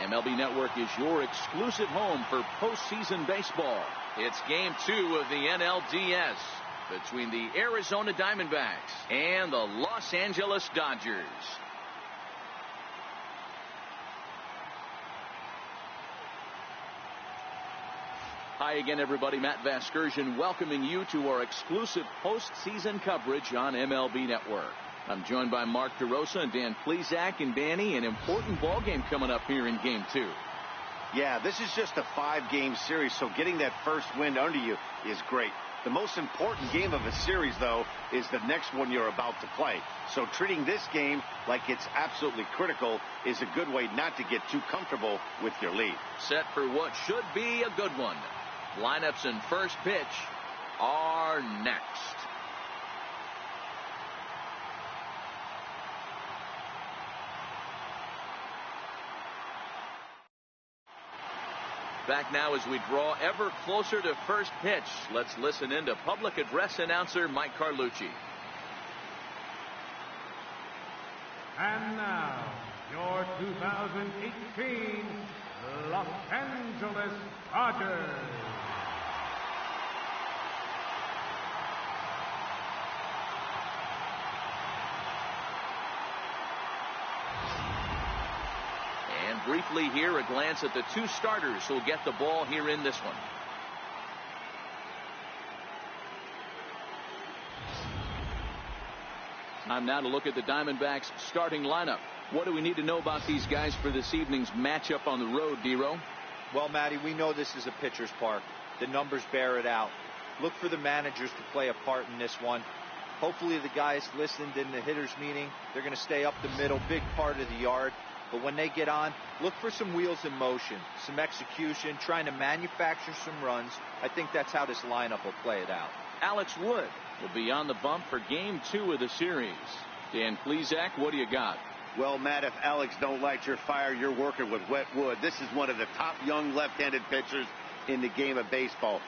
MLB Network is your exclusive home for postseason baseball. It's Game 2 of the NLDS between the Arizona Diamondbacks and the Los Angeles Dodgers. Hi again, everybody. Matt Vasgersian welcoming you to our exclusive postseason coverage on MLB Network. I'm joined by Mark DeRosa and Dan Plesac, and Danny, an important ball game coming up here in Game 2. Yeah, this is just a 5-game series, so getting that first win under you is great. The most important game of a series, though, is the next one you're about to play. So treating this game like it's absolutely critical is a good way not to get too comfortable with your lead. Set for what should be a good one. Lineups and first pitch are next. Back now as we draw ever closer to first pitch. Let's listen in to public address announcer Mike Carlucci. And now, your 2018 Los Angeles Dodgers. And briefly here, a glance at the two starters who'll get the ball here in this one. Time now to look at the Diamondbacks starting lineup. What do we need to know about these guys for this evening's matchup on the road, D-Row? Well, Matty, we know this is a pitcher's park. The numbers bear it out. Look for the managers to play a part in this one. Hopefully the guys listened in the hitters meeting. They're going to stay up the middle, big part of the yard. But when they get on, look for some wheels in motion, some execution, trying to manufacture some runs. I think that's how this lineup will play it out. Alex Wood will be on the bump for Game 2 of the series. Dan Plesac, what do you got? Well, Matt, if Alex don't light your fire, you're working with wet wood. This is one of the top young left-handed pitchers in the game of baseball.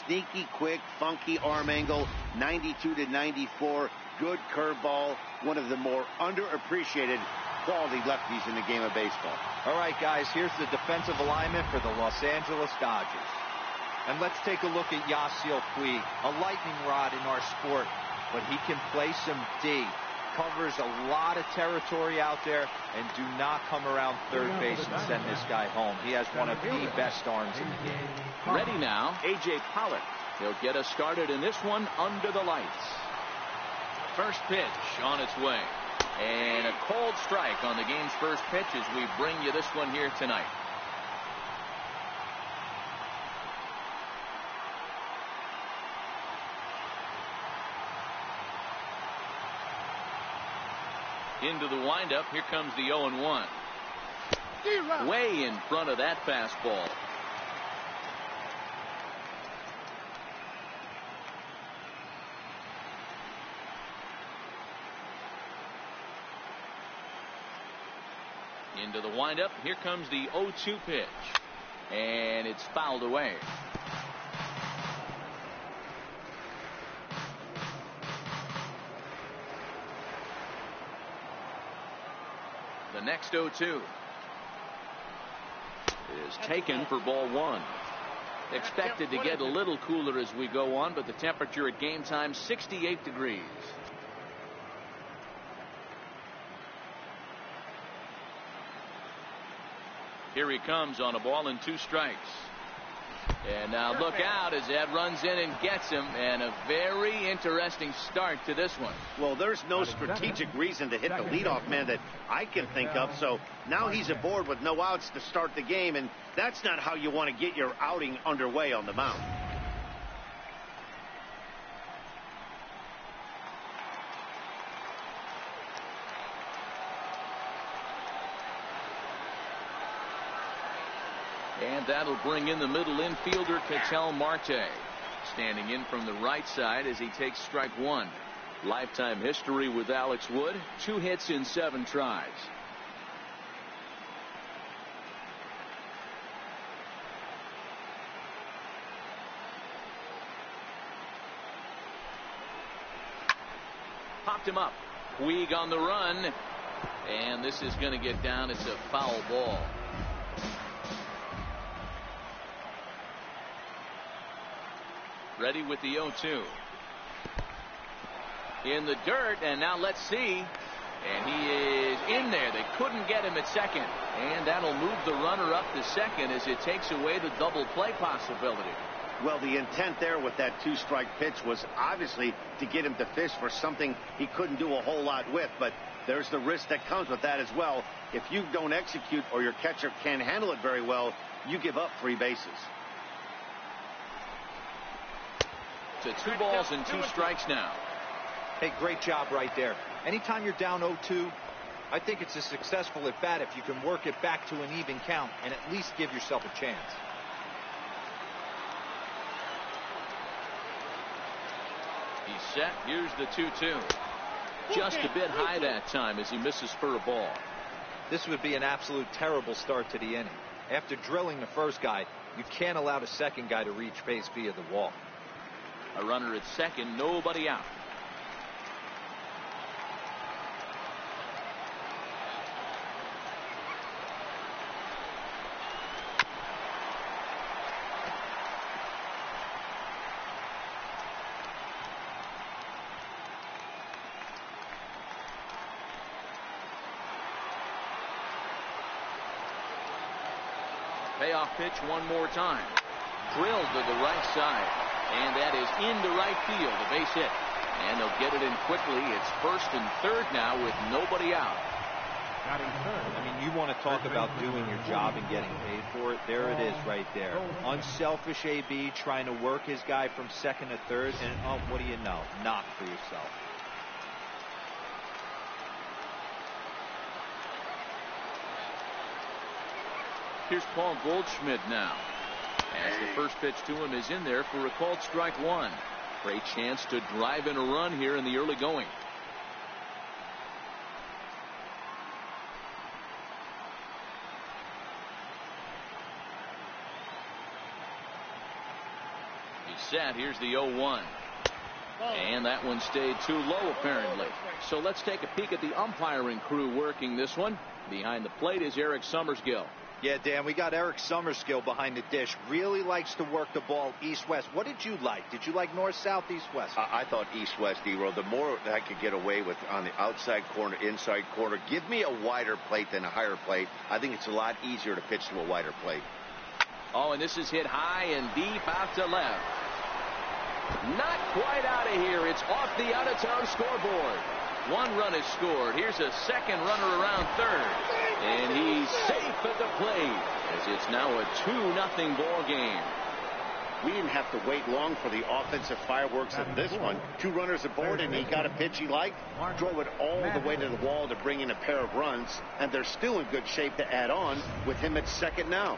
Sneaky, quick, funky arm angle, 92 to 94, good curveball, one of the more underappreciated quality lefties in the game of baseball. All right, guys, here's the defensive alignment for the Los Angeles Dodgers. And let's take a look at Yasiel Puig, a lightning rod in our sport, but he can play some D. Covers a lot of territory out there, and do not come around third base and send this guy home. He has one of the best arms in the game. Ready now, A.J. Pollock. He'll get us started in this one under the lights. First pitch on its way. And a cold strike on the game's first pitch as we bring you this one here tonight. Into the windup. Here comes the 0-1. Way in front of that fastball. Into the windup. Here comes the 0-2 pitch. And it's fouled away. The next 0-2 is taken for ball one. Expected to get a little cooler as we go on, but the temperature at game time 68 degrees. Here he comes on a ball and 2 strikes. And now look out as Ed runs in and gets him, and a very interesting start to this one. Well, there's no strategic reason to hit the leadoff man that I can think of, so now he's aboard with no outs to start the game, and that's not how you want to get your outing underway on the mound. And that'll bring in the middle infielder, Ketel Marte. Standing in from the right side as he takes strike one. Lifetime history with Alex Wood, 2 hits in 7 tries. Popped him up. Puig on the run. And this is going to get down. It's a foul ball. Ready with the 0-2. In the dirt, and now let's see. And he is in there. They couldn't get him at second. And that'll move the runner up to second as it takes away the double play possibility. Well, the intent there with that 2-strike pitch was obviously to get him to fish for something he couldn't do a whole lot with. But there's the risk that comes with that as well. If you don't execute or your catcher can't handle it very well, you give up 3 bases. To 2 balls and 2 strikes now. Hey, great job right there. Anytime you're down 0-2, I think it's a successful at bat if you can work it back to an even count and at least give yourself a chance. He's set. Here's the 2-2. Just a bit high that time as he misses for a ball. This would be an absolute terrible start to the inning. After drilling the first guy, you can't allow the second guy to reach base via the wall. A runner at second, nobody out. Payoff pitch one more time. Drilled to the right side. And that is into right field. A base hit. And they'll get it in quickly. It's first and third now with nobody out. I mean, you want to talk about doing your job and getting paid for it. There it is right there. Unselfish AB trying to work his guy from second to third. And oh, what do you know? Knock for yourself. Here's Paul Goldschmidt now. As the first pitch to him is in there for a called strike 1. Great chance to drive in a run here in the early going. He's set. Here's the 0-1. And that one stayed too low apparently. So let's take a peek at the umpiring crew working this one. Behind the plate is Eric Summersgill. Yeah, Dan, we got Eric Summersgill behind the dish. Really likes to work the ball east-west. What did you like? Did you like north-south, east-west? I thought east-west, D-Roll. The more that I could get away with on the outside corner, inside corner, give me a wider plate than a higher plate. I think it's a lot easier to pitch to a wider plate. Oh, and this is hit high and deep out to left. Not quite out of here. It's off the out-of-town scoreboard. 1 run is scored. Here's a second runner around third. And he's safe at the plate as it's now a 2-0 ball game. We didn't have to wait long for the offensive fireworks of this one. 2 runners aboard, and he got a pitch he liked, drove it all the way to the wall to bring in a pair of runs, and they're still in good shape to add on with him at second now.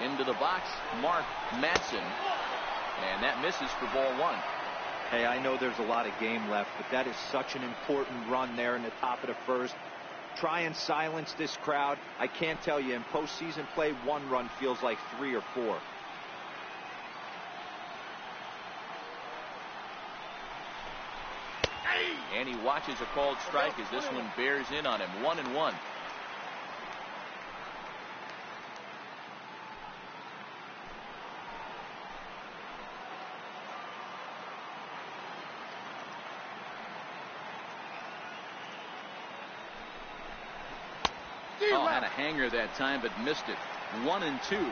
Into the box, Mark Madsen. And that misses for ball 1. Hey, I know there's a lot of game left, but that is such an important run there in the top of the first. Try and silence this crowd. I can't tell you, in postseason play, 1 run feels like 3 or 4. And he watches a called strike as this one bears in on him. 1-1. Oh, had a hanger that time, but missed it. 1-2.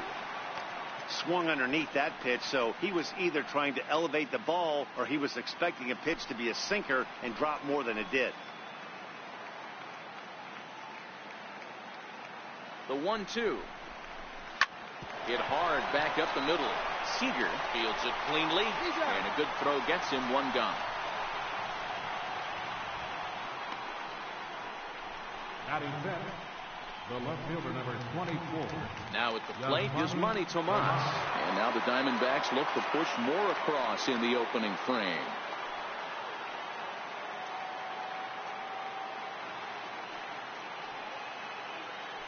Swung underneath that pitch, so he was either trying to elevate the ball or he was expecting a pitch to be a sinker and drop more than it did. The 1-2. Hit hard back up the middle. Seager fields it cleanly, and a good throw gets him 1 gone. Batting fifth, the left fielder, number 24. Now at the plate is Manny Tomas. And now the Diamondbacks look to push more across in the opening frame.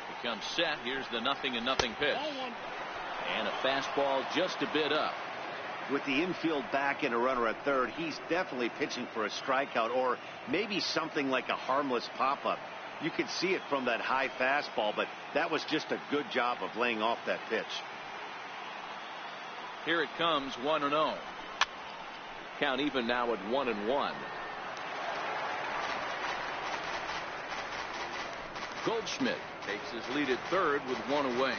He comes set. Here's the 0-0 pitch. And a fastball just a bit up. With the infield back and a runner at third, he's definitely pitching for a strikeout or maybe something like a harmless pop-up. You could see it from that high fastball, but that was just a good job of laying off that pitch. Here it comes, 1-0. Count even now at 1-1. Goldschmidt takes his lead at third with one away.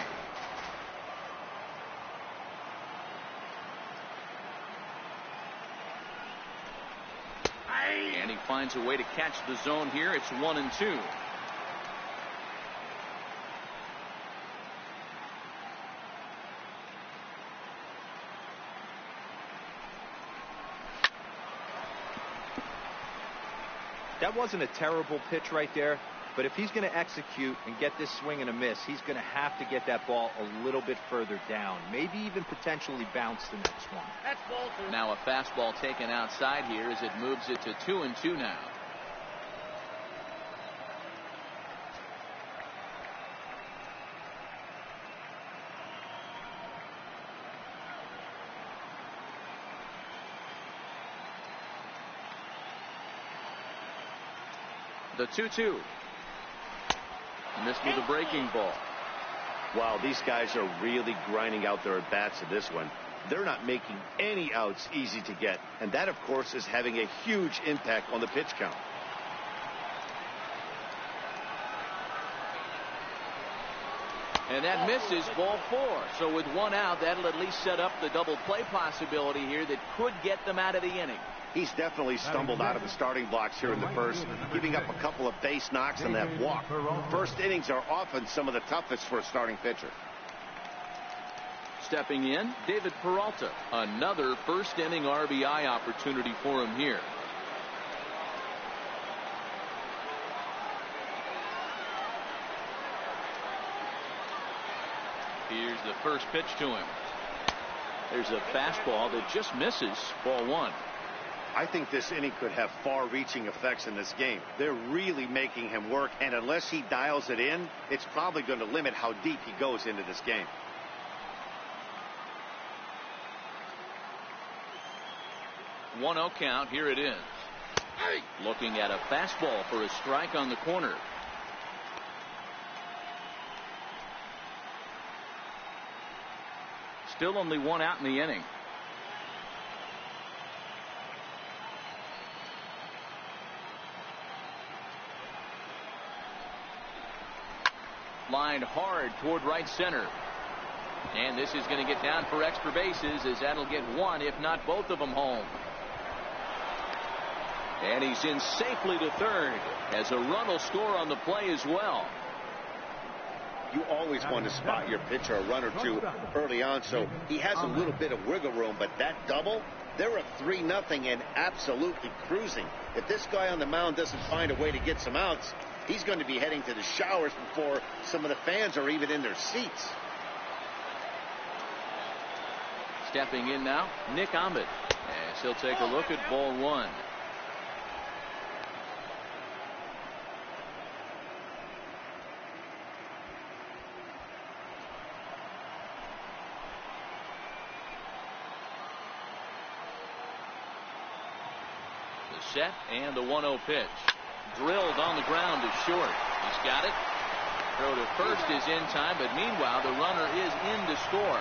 And he finds a way to catch the zone here. It's 1-2. That wasn't a terrible pitch right there, but if he's going to execute and get this swing and a miss, he's going to have to get that ball a little bit further down, maybe even potentially bounce the next one. That's ball two. Now a fastball taken outside here as it moves it to 2-2 now. The 2-2. Missed with a breaking ball. Wow, these guys are really grinding out their at-bats in this one. They're not making any outs easy to get, and that, of course, is having a huge impact on the pitch count. And that misses, ball 4. So with one out, that'll at least set up the double play possibility here that could get them out of the inning. He's definitely stumbled out of the starting blocks here in the first, giving up a couple of base knocks and that walk. First innings are often some of the toughest for a starting pitcher. Stepping in, David Peralta. Another first inning RBI opportunity for him here. Here's the first pitch to him. There's a fastball that just misses, ball 1. I think this inning could have far-reaching effects in this game. They're really making him work, and unless he dials it in, it's probably going to limit how deep he goes into this game. One 1-0 count. Here it is. Looking at a fastball for a strike on the corner. Still only one out in the inning. Lined hard toward right center. And this is going to get down for extra bases, as that'll get one, if not both of them, home. And he's in safely to third, as a run will score on the play as well. You always want to spot your pitcher a run or two early on, so he has a little bit of wiggle room, but that double, they're up 3-0 and absolutely cruising. If this guy on the mound doesn't find a way to get some outs, he's going to be heading to the showers before some of the fans are even in their seats. Stepping in now, Nick Ahmed, as he'll take a look at ball 1. The set and the 1-0 pitch. Drilled on the ground to short. He's got it. Throw to first is in time, but meanwhile the runner is in to score.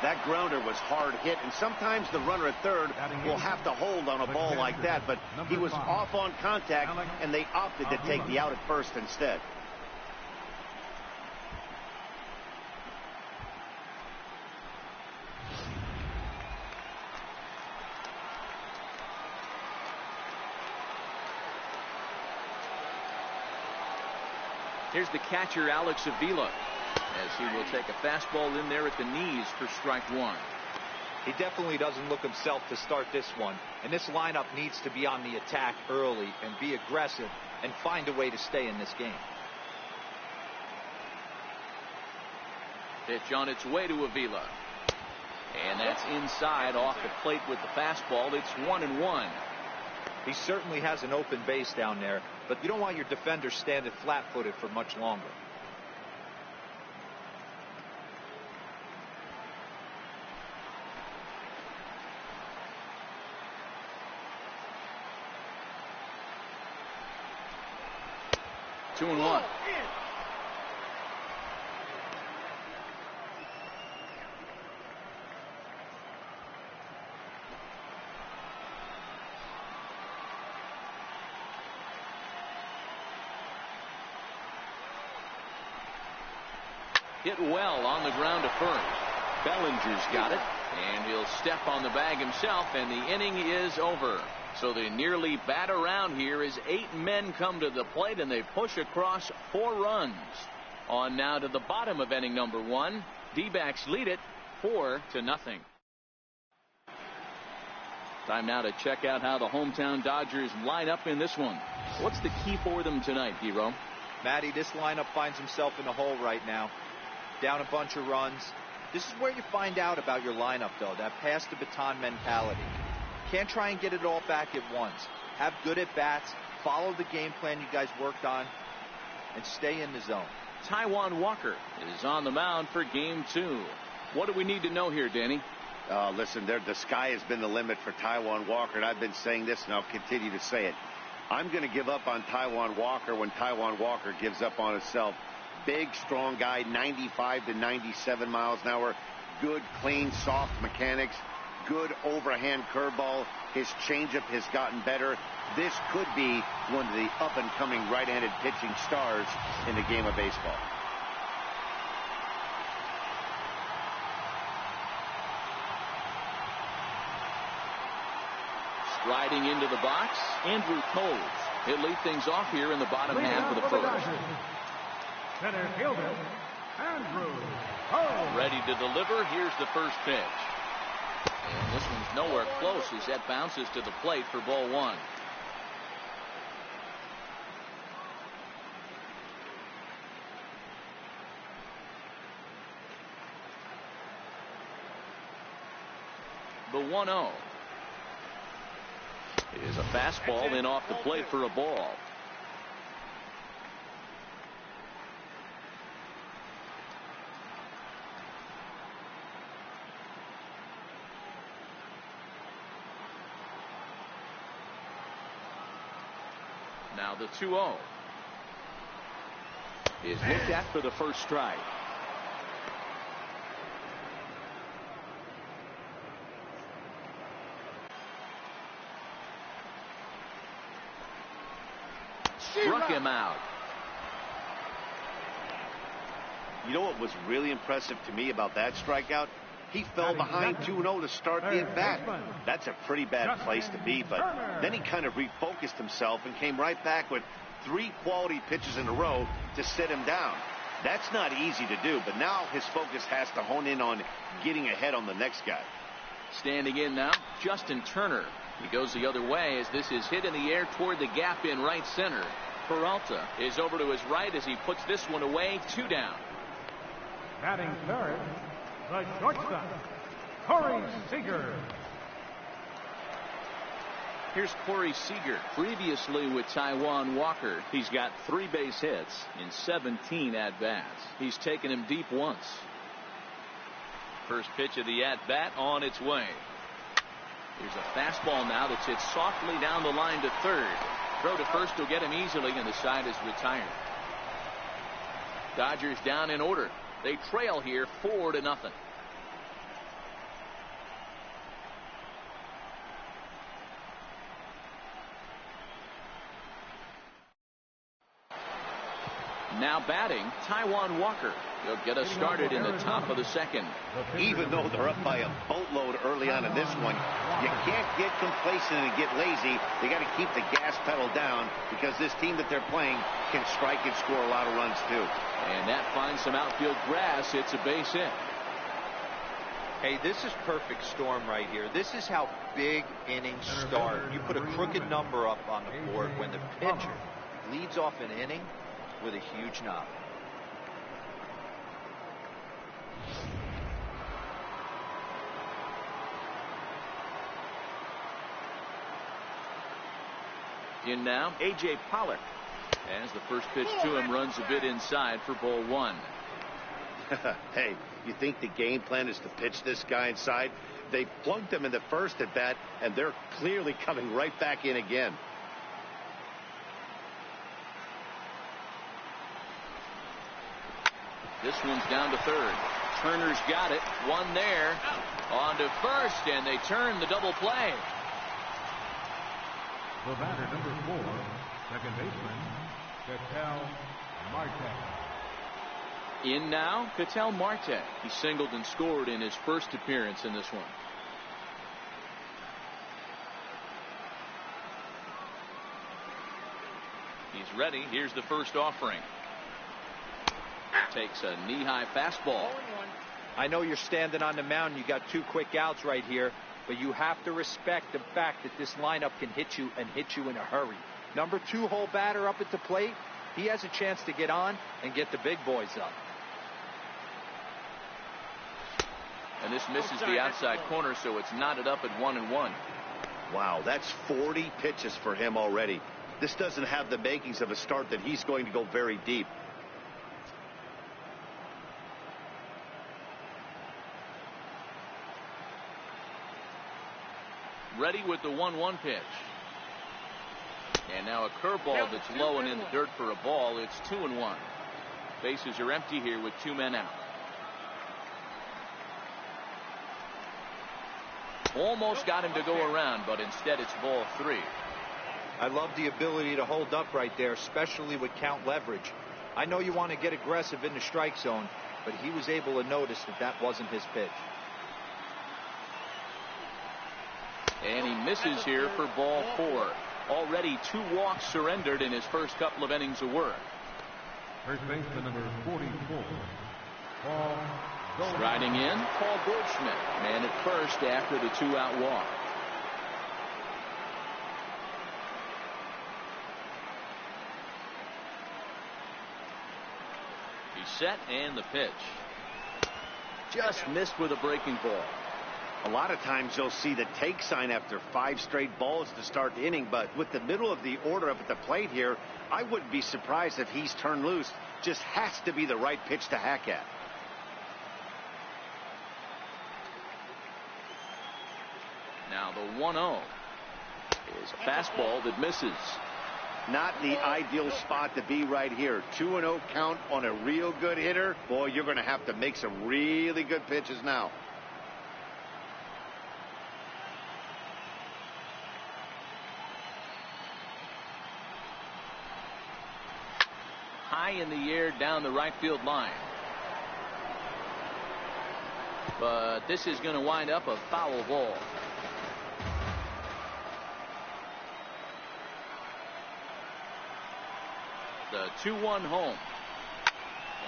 That grounder was hard hit, and sometimes the runner at third will have to hold on a ball like that, but he was off on contact, and they opted to take the out at first instead. Here's the catcher, Alex Avila, as he will take a fastball in there at the knees for strike 1. He definitely doesn't look himself to start this one, and this lineup needs to be on the attack early and be aggressive and find a way to stay in this game. Pitch on its way to Avila, and that's inside off the plate with the fastball. It's 1-1. He certainly has an open base down there, but you don't want your defender standing flat-footed for much longer. 2-1. Hit well on the ground to first. Bellinger's got it, and he'll step on the bag himself, and the inning is over. So they nearly bat around here as 8 men come to the plate, and they push across 4 runs. On now to the bottom of inning number 1. D-backs lead it 4-0. Time now to check out how the hometown Dodgers line up in this one. What's the key for them tonight, Hero? Matty, this lineup finds himself in a hole right now. Down a bunch of runs. This is where you find out about your lineup, though, that pass the baton mentality. Can't try and get it all back at once. Have good at-bats, follow the game plan you guys worked on, and stay in the zone. Taijuan Walker is on the mound for game 2. What do we need to know here, Danny? Listen, the sky has been the limit for Taijuan Walker, and I've been saying this, and I'll continue to say it. I'm going to give up on Taijuan Walker when Taijuan Walker gives up on himself. Big, strong guy, 95 to 97 miles an hour. Good, clean, soft mechanics. Good overhand curveball. His changeup has gotten better. This could be one of the up-and-coming right-handed pitching stars in the game of baseball. Striding into the box, Andrew Toles. He'll lead things off here in the bottom half of the first. Center fielder, Andrew. Ready to deliver. Here's the first pitch. And this one's nowhere close as that bounces to the plate for ball 1. The 1-0 is a fastball in off the plate for a ball. Now the 2-0 is looked at for the first strike. Struck him out. You know what was really impressive to me about that strikeout? He fell behind 2-0 to start the at-bat. That's a pretty bad place to be, but then he kind of refocused himself and came right back with 3 quality pitches in a row to sit him down. That's not easy to do, but now his focus has to hone in on getting ahead on the next guy. Standing in now, Justin Turner. He goes the other way as this is hit in the air toward the gap in right center. Peralta is over to his right as he puts this one away. 2 down. Batting third, the shortstop, Corey Seager. Here's Corey Seager. Previously with Taijuan Walker, he's got 3 base hits in 17 at-bats. He's taken him deep once. First pitch of the at-bat on its way. Here's a fastball now that's hit softly down the line to third. Throw to first will get him easily, and the side is retired. Dodgers down in order. They trail here 4-0. Now batting, Taijuan Walker. He'll get us started in the top of the second. Even though they're up by a boatload early on in this one, you can't get complacent and get lazy. They got to keep the gas pedal down because this team that they're playing can strike and score a lot of runs too. And that finds some outfield grass. It's a base hit. Hey, this is perfect storm right here. This is how big innings start. You put a crooked number up on the board when the pitcher leads off an inning with a huge knock. In now, A.J. Pollock. As the first pitch to him runs a bit inside for ball 1. Hey, you think the game plan is to pitch this guy inside? They plugged him in the first at bat, and they're clearly coming right back in again. This one's down to third. Turner's got it. One there. On to first, and they turn the double play. The batter, number 4, second baseman, Ketel Marte. In now, Ketel Marte. He singled and scored in his first appearance in this one. He's ready. Here's the first offering. Takes a knee-high fastball. I know you're standing on the mound. You got 2 quick outs right here, but you have to respect the fact that this lineup can hit you and hit you in a hurry. Number 2 hole batter up at the plate. He has a chance to get on and get the big boys up. And this misses the outside corner, so it's knotted up at 1-1. Wow, that's 40 pitches for him already. This doesn't have the makings of a start that he's going to go very deep. Ready with the 1-1 pitch. And now a curveball that's low and in the dirt for a ball. It's 2-1. Bases are empty here with 2 men out. Almost got him to go around, but instead it's ball 3. I love the ability to hold up right there, especially with count leverage. I know you want to get aggressive in the strike zone, but he was able to notice that that wasn't his pitch. And he misses here for ball 4. Already 2 walks surrendered in his first couple of innings of work. First baseman, number 44, Paul Goldschmidt. Striding in, Paul Goldschmidt. Man at first after the 2-out walk. He's set, and the pitch. Just missed with a breaking ball. A lot of times you'll see the take sign after 5 straight balls to start the inning, but with the middle of the order up at the plate here, I wouldn't be surprised if he's turned loose. Just has to be the right pitch to hack at. Now the 1-0 is a fastball that misses. Not the ideal spot to be right here. 2-0 count on a real good hitter. Boy, you're going to have to make some really good pitches now. High in the air down the right field line. But this is going to wind up a foul ball. The 2-1 home.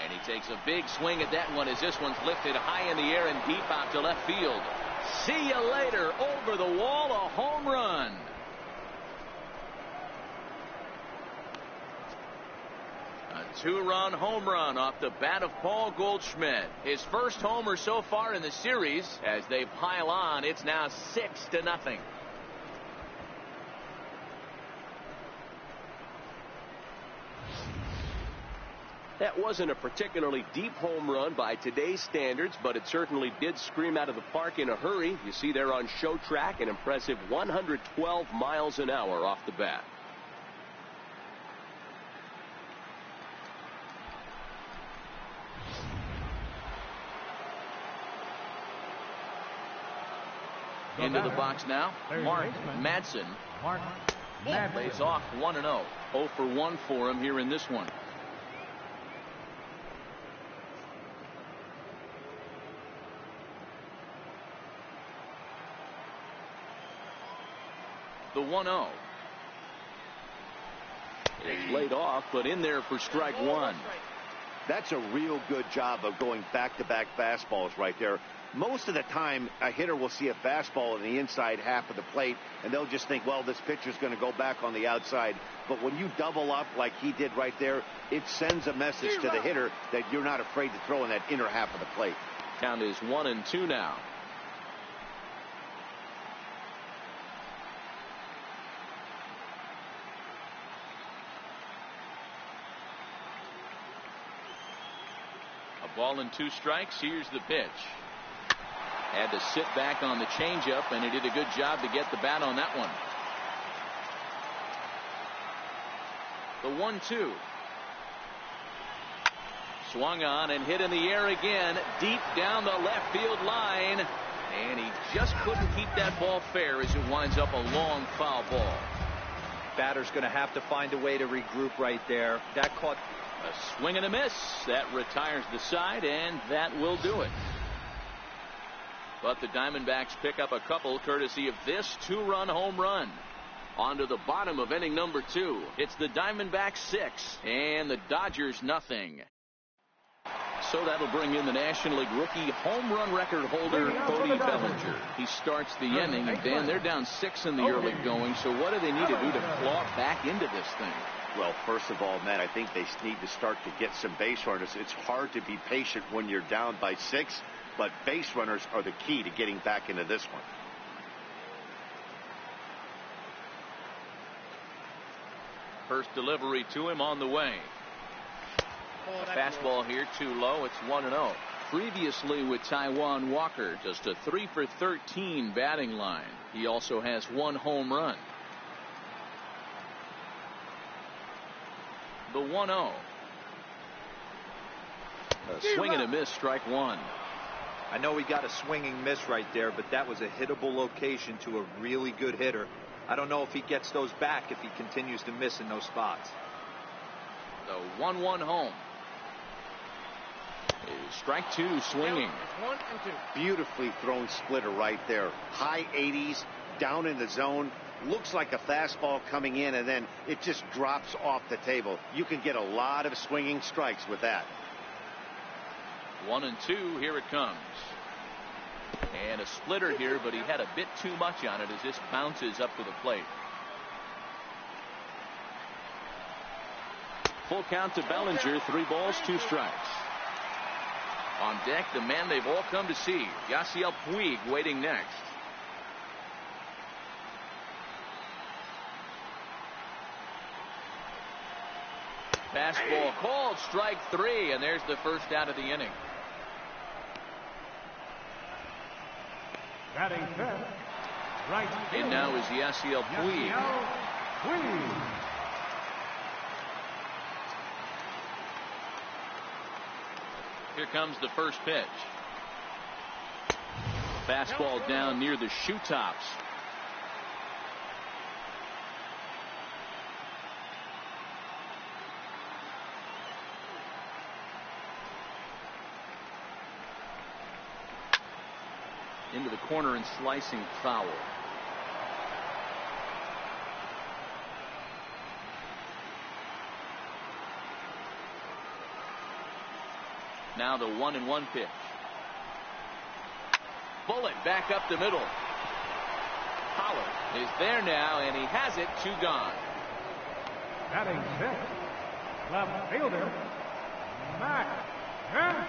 And he takes a big swing at that one as this one's lifted high in the air and deep out to left field. See you later. Over the wall, a home run. A 2-run home run off the bat of Paul Goldschmidt. His first homer so far in the series. As they pile on, it's now 6-0. That wasn't a particularly deep home run by today's standards, but it certainly did scream out of the park in a hurry. You see there on show track an impressive 112 miles an hour off the bat. Into the box now, Mark Madsen. Lays off 1-0. 0 for 1 for him here in this one. The 1-0. It's laid off, but in there for strike 1. That's a real good job of going back-to-back fastballs right there. Most of the time, a hitter will see a fastball in the inside half of the plate, and they'll just think, well, this pitcher's going to go back on the outside. But when you double up like he did right there, it sends a message to the hitter that you're not afraid to throw in that inner half of the plate. Count is 1-2 now. A ball and 2 strikes. Here's the pitch. Had to sit back on the changeup, and he did a good job to get the bat on that one. The 1-2. Swung on and hit in the air again, deep down the left field line. And he just couldn't keep that ball fair as it winds up a long foul ball. Batter's going to have to find a way to regroup right there. That caught a swing and a miss. That retires the side, and that will do it. But the Diamondbacks pick up a couple courtesy of this two-run home run. On to the bottom of inning number 2. It's the Diamondbacks 6 and the Dodgers nothing. So that'll bring in the National League rookie home run record holder, Cody Bellinger. He starts the inning, and Dan, they're down 6 in the early going. So what do they need to do to claw back into this thing? Well, first of all, Matt, I think they need to start to get some base runners. It's hard to be patient when you're down by 6, but base runners are the key to getting back into this one. First delivery to him on the way. A fastball here too low. It's 1-0. Previously with Taijuan Walker, just a 3 for 13 batting line. He also has 1 home run. The 1-0. A swing and a miss, strike 1. I know he got a swinging miss right there, but that was a hittable location to a really good hitter. I don't know if he gets those back if he continues to miss in those spots. The 1-1 home. Strike 2 swinging. 1 and 2. Beautifully thrown splitter right there. High 80s, down in the zone. Looks like a fastball coming in, and then it just drops off the table. You can get a lot of swinging strikes with that. 1 and 2. Here it comes. And a splitter here, but he had a bit too much on it as this bounces up to the plate. Full count to Bellinger. 3 balls, 2 strikes. On deck, the man they've all come to see, Yasiel Puig, waiting next. Fastball called, strike 3, and there's the first out of the inning. Batting fifth, right And now is Yasiel Puig. Here comes the first pitch. Fastball down near the shoe tops. Into the corner and slicing foul. Now the 1-1 pitch. Bullet back up the middle. Pollard is there now, and he has it. 2 gone. Batting sixth, left fielder, Matt Kemp.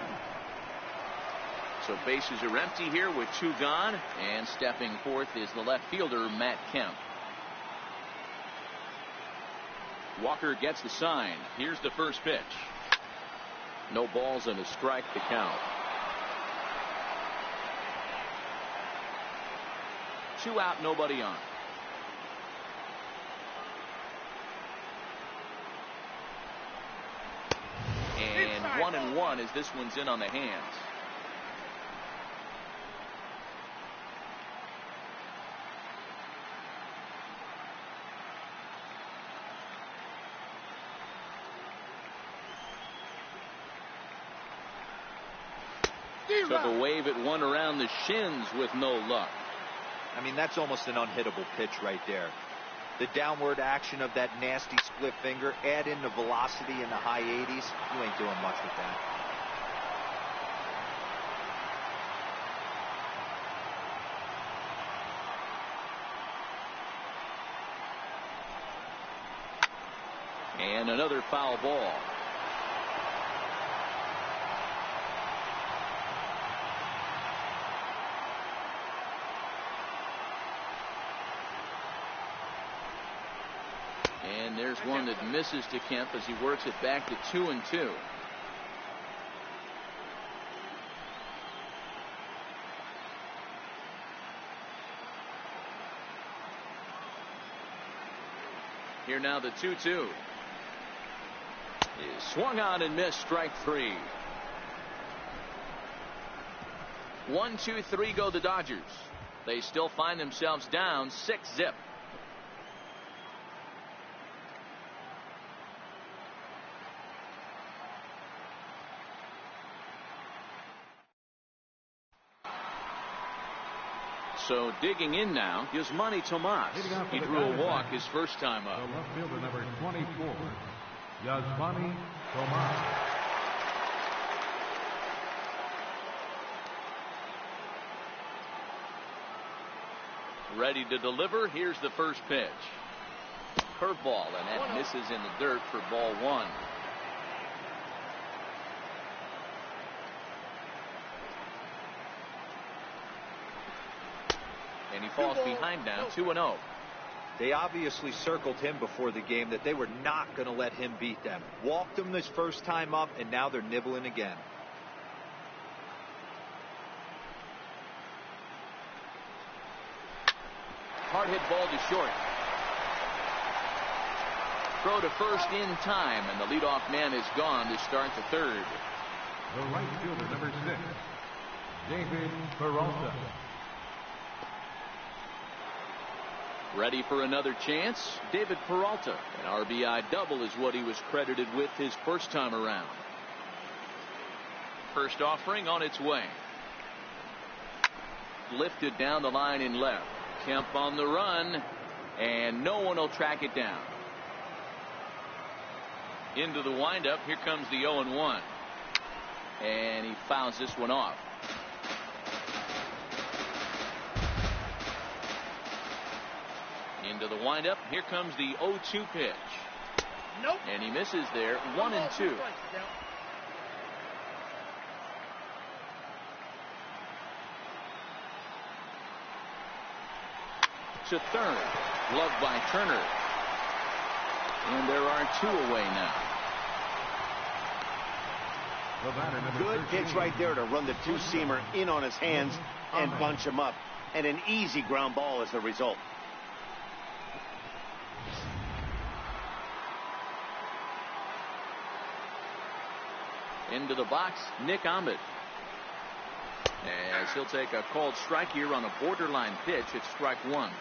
So bases are empty here with 2 gone, and stepping forth is the left fielder, Matt Kemp. Walker gets the sign. Here's the first pitch. No balls and a strike to count. 2 out, nobody on. And 1-1 as this one's in on the hands. Took a wave at one around the shins with no luck. I mean, that's almost an unhittable pitch right there. The downward action of that nasty split finger, add in the velocity in the high 80s, you ain't doing much with that. And another foul ball. And there's one that misses to Kemp as he works it back to 2-2. Here now the 2-2. is swung on and missed. Strike 3. 1, 2, 3 go the Dodgers. They still find themselves down 6-zip. So digging in now is Manny Tomas. He drew a walk his first time up. The left fielder, number 24, Yasmani Tomas. Ready to deliver. Here's the first pitch. Curveball, and that misses in the dirt for ball 1. And he falls behind now, 2-0. They obviously circled him before the game that they were not going to let him beat them. Walked him this first time up, and now they're nibbling again. Hard hit ball to short. Throw to first in time, and the leadoff man is gone to start the third. The right fielder, number 6, David Peralta. Ready for another chance, David Peralta. An RBI double is what he was credited with his first time around. First offering on its way. Lifted down the line in left. Kemp on the run, and no one will track it down. Into the windup. Here comes the 0-1. And he fouls this one off. Into the windup. Here comes the 0-2 pitch. Nope. And he misses there. 1-2. To third. Gloved by Turner. And there are 2 away now. Good pitch right there to run the 2-seamer in on his hands and bunch him up. And an easy ground ball as the result. Into the box, Nick Ahmed. As he'll take a called strike here on a borderline pitch. It's strike 1.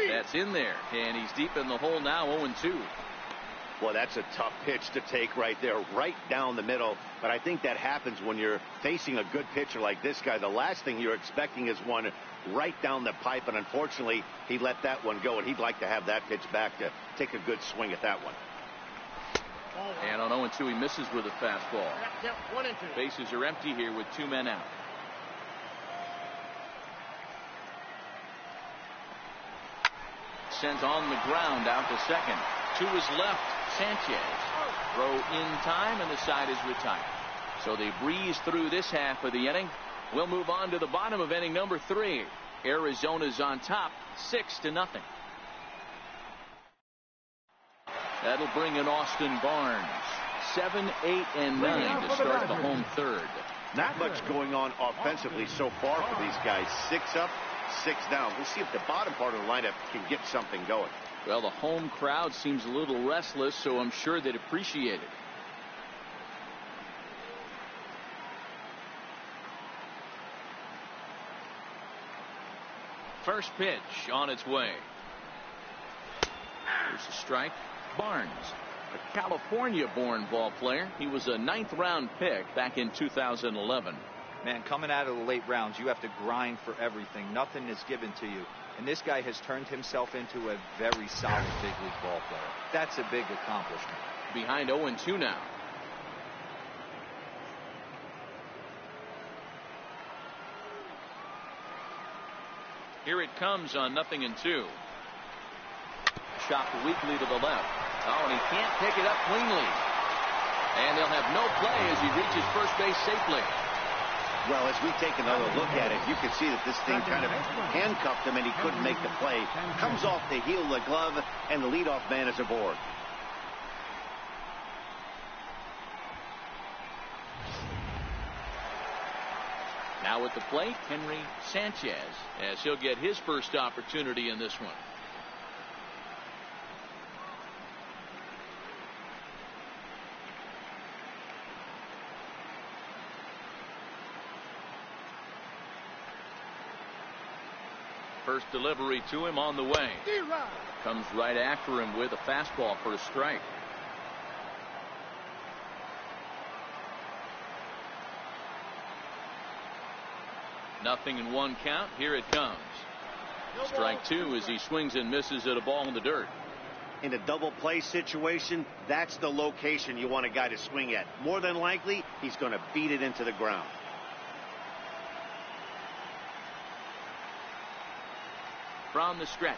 That's in there, and he's deep in the hole now. 0-2. Well, that's a tough pitch to take right there, right down the middle. But I think that happens when you're facing a good pitcher like this guy. The last thing you're expecting is one right down the pipe, and unfortunately, he let that one go, and he'd like to have that pitch back to take a good swing at that one. And on 0-2, he misses with a fastball. Yep, 1 and 2. Bases are empty here with 2 men out. Sent on the ground out to second. To his left, Sanchez. Throw in time, and the side is retired. So they breeze through this half of the inning. We'll move on to the bottom of inning number 3. Arizona's on top, 6-0. That'll bring in Austin Barnes. 7, 8, and 9 to start the home third. Not much going on offensively so far for these guys. 6 up, 6 down. We'll see if the bottom part of the lineup can get something going. Well, the home crowd seems a little restless, so I'm sure they'd appreciate it. First pitch on its way. There's a strike. Barnes, a California-born ball player. He was a 9th-round pick back in 2011. Man, coming out of the late rounds, you have to grind for everything. Nothing is given to you. And this guy has turned himself into a very solid big league ball player. That's a big accomplishment. Behind 0-2 now. Here it comes on 0-2. Chopped weakly to the left. Oh, and he can't pick it up cleanly. And they'll have no play as he reaches first base safely. Well, as we take another look at it, you can see that this thing kind of handcuffed him and he couldn't make the play. Comes off the heel of the glove, and the leadoff man is aboard. Now at the plate, Henry Sanchez, as he'll get his first opportunity in this one. First delivery to him on the way. Comes right after him with a fastball for a strike. Nothing in one count. Here it comes. Strike two as he swings and misses at a ball in the dirt. In a double play situation, that's the location you want a guy to swing at. More than likely, he's going to beat it into the ground. From the stretch.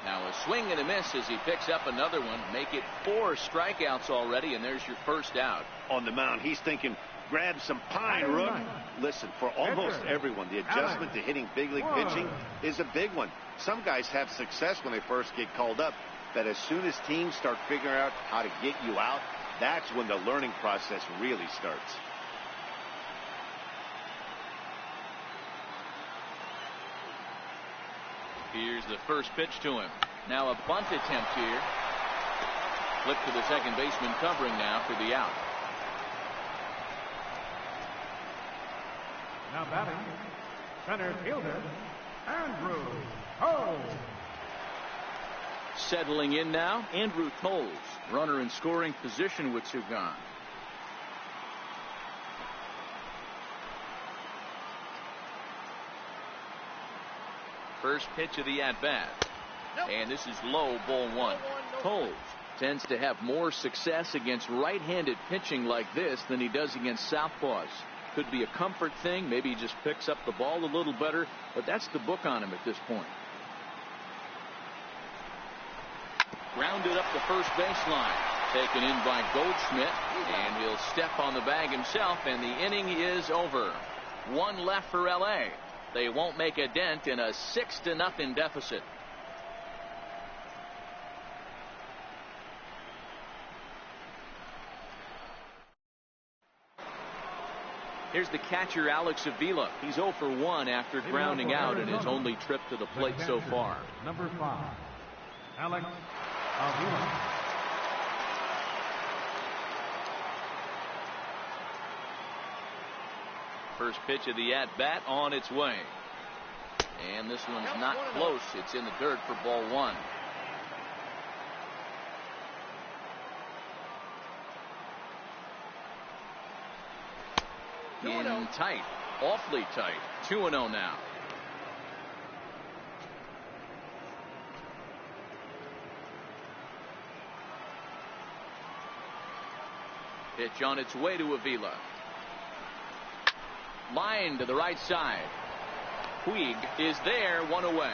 Now a swing and a miss as he picks up another one. Make it 4 strikeouts already, and there's your first out. On the mound, he's thinking, grab some pine, Rook. Listen, for almost everyone, the adjustment to hitting big league pitching is a big one. Some guys have success when they first get called up, but as soon as teams start figuring out how to get you out, that's when the learning process really starts. Here's the first pitch to him. Now a bunt attempt here. Flip to the second baseman covering now for the out. Now batting, center fielder, Andrew Toles. Settling in now, Andrew Toles. Runner in scoring position with 2 gone. First pitch of the at-bat. And this is low, ball 1. Toles tends to have more success against right-handed pitching like this than he does against southpaws. Could be a comfort thing. Maybe he just picks up the ball a little better, but that's the book on him at this point. Grounded up the first baseline. Taken in by Goldschmidt, and he'll step on the bag himself, and the inning is over. 1 left for L.A. They won't make a dent in a 6-0 deficit. Here's the catcher, Alex Avila. He's 0 for 1 after grounding out in his only trip to the plate so far. Number 5, Alex Avila. First pitch of the at-bat on its way. And this one's not close. It's in the dirt for ball 1. In tight. Awfully tight. 2-0 now. Pitch on its way to Avila. Line to the right side. Puig is there, 1 away.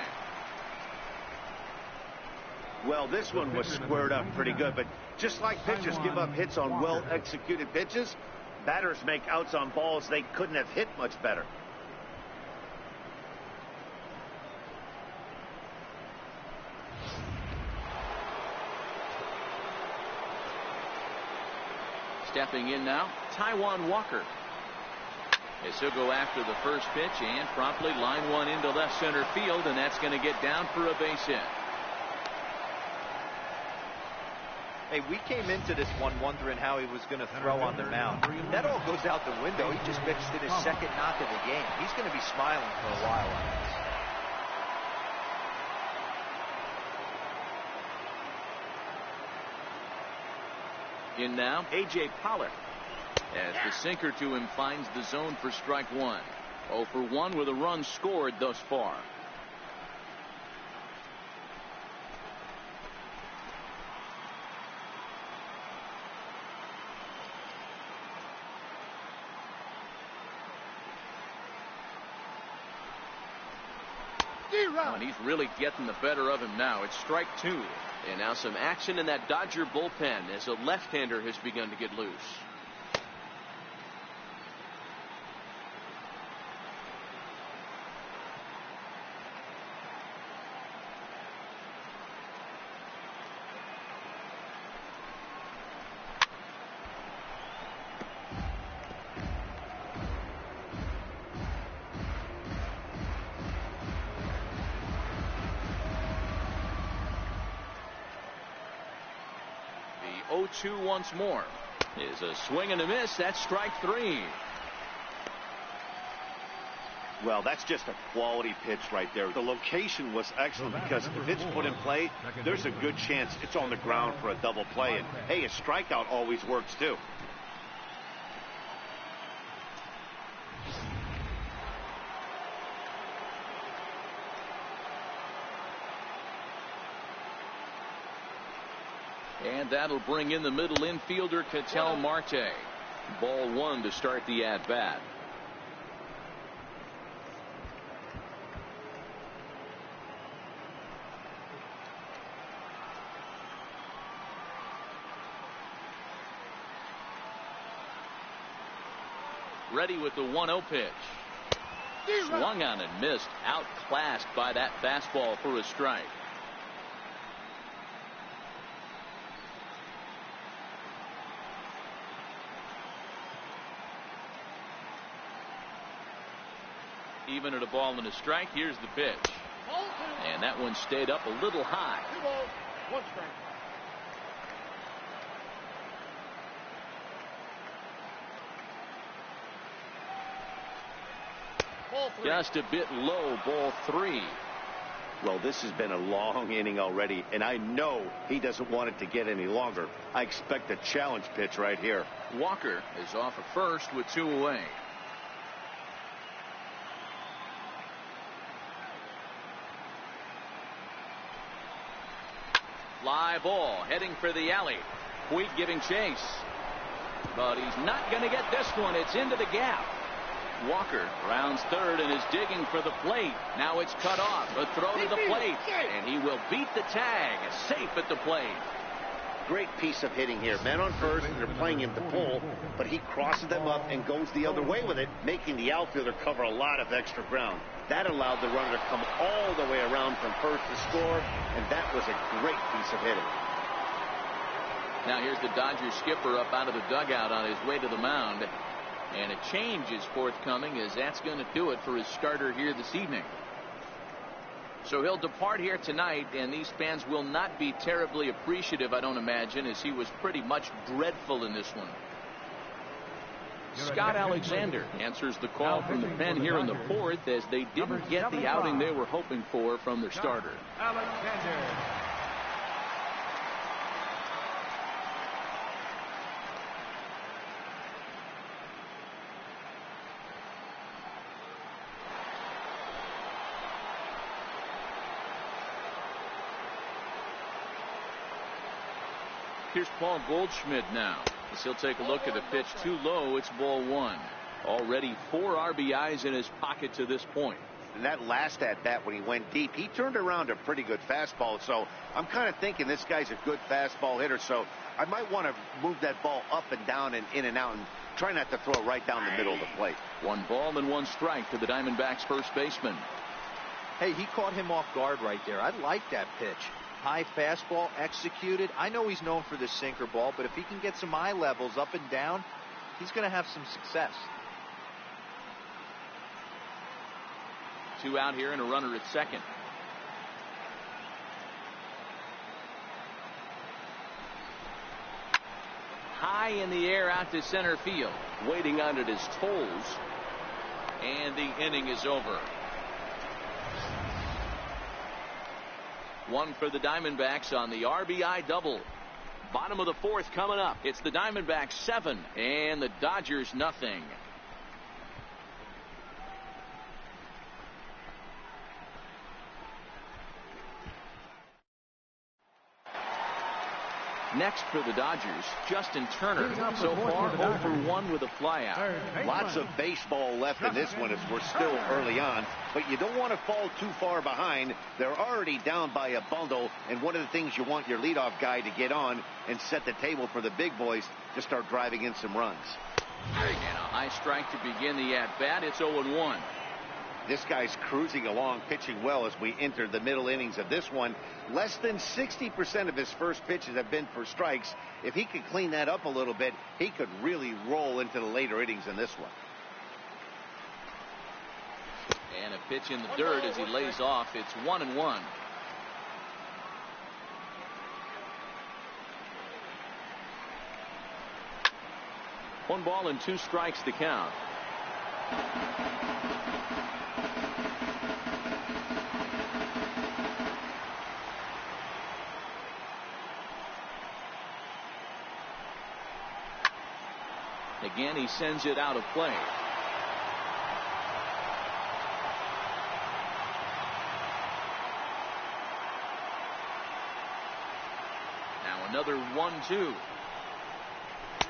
Well, this one was squared up pretty good, but just like pitchers give up hits on well-executed pitches, batters make outs on balls they couldn't have hit much better. Stepping in now, Taijuan Walker. As he'll go after the first pitch and promptly line one into left center field, and that's going to get down for a base hit. Hey, we came into this one wondering how he was going to throw on the mound. That all goes out the window. He just pitched in his second knock of the game. He's going to be smiling for a while on this. In now, A.J. Pollock. As the sinker to him finds the zone for strike 1. 0 for 1 with a run scored thus far. And he's really getting the better of him now. It's strike 2. And now some action in that Dodger bullpen as a left-hander has begun to get loose. 0-2 once more. Is a swing and a miss. That's strike 3. Well, that's just a quality pitch right there. The location was excellent because if it's put in play, there's a good chance it's on the ground for a double play. And, hey, a strikeout always works, too. And that'll bring in the middle infielder, Ketel Marte. Ball 1 to start the at-bat. Ready with the 1-0 pitch. Swung on and missed. Outclassed by that fastball for a strike. Even at a ball and a strike, here's the pitch. And that one stayed up a little high. 2 balls, 1 strike. Ball 3. Just a bit low, ball 3. Well, this has been a long inning already, and I know he doesn't want it to get any longer. I expect a challenge pitch right here. Walker is off at first with 2 away. Fly ball heading for the alley. Puig giving chase. But he's not going to get this one. It's into the gap. Walker rounds third and is digging for the plate. Now it's cut off. A throw to the plate. And he will beat the tag. Safe at the plate. Great piece of hitting here. Men on first, and they're playing him to pull, but he crosses them up and goes the other way with it, making the outfielder cover a lot of extra ground. That allowed the runner to come all the way around from first to score, and that was a great piece of hitting. Now here's the Dodgers skipper up out of the dugout on his way to the mound. And a change is forthcoming, as that's going to do it for his starter here this evening. So he'll depart here tonight, and these fans will not be terribly appreciative, I don't imagine, as he was pretty much dreadful in this one. Scott Alexander answers the call from the pen here in the 4th, as they didn't get the outing they were hoping for from their starter. Alexander. Here's Paul Goldschmidt now, as he'll take a look at the pitch too low. It's ball 1. Already 4 RBIs in his pocket to this point. And that last at bat when he went deep, he turned around a pretty good fastball. So I'm kind of thinking this guy's a good fastball hitter. So I might want to move that ball up and down and in and out and try not to throw it right down the middle of the plate. 1 ball and 1 strike to the Diamondbacks first baseman. Hey, he caught him off guard right there. I like that pitch. High fastball executed. I know he's known for the sinker ball, but if he can get some eye levels up and down, he's going to have some success. 2 out here and a runner at second. High in the air out to center field. Waiting on it is Toles. And the inning is over. 1 for the Diamondbacks on the RBI double. Bottom of the 4th coming up. It's the Diamondbacks 7 and the Dodgers nothing. Next for the Dodgers, Justin Turner. So far 0 for 1 with a flyout. Lots of baseball left in this one as we're still early on, but you don't want to fall too far behind. They're already down by a bundle, and one of the things you want your leadoff guy to get on and set the table for the big boys to start driving in some runs. And a high strike to begin the at-bat. It's 0-1. This guy's cruising along, pitching well as we enter the middle innings of this one. Less than 60% of his first pitches have been for strikes. If he could clean that up a little bit, he could really roll into the later innings in this one. And a pitch in the dirt as he lays off. It's 1-1. 1-2 the count. Again, he sends it out of play. Now another 1-2.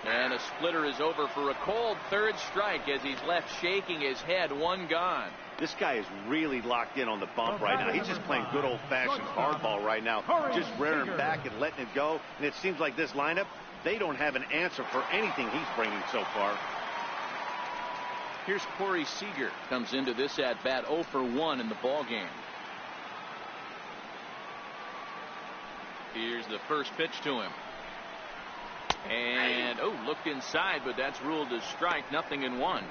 And a splitter is over for a cold third strike as he's left shaking his head. One gone. This guy is really locked in on the bump right now. He's just playing good old-fashioned hardball right now, just rearing back and letting it go. And it seems like this lineup, they don't have an answer for anything he's bringing so far. Here's Corey Seager. Comes into this at-bat 0 for 1 in the ball game. Here's the first pitch to him. And, looked inside, but that's ruled as strike. 0-1.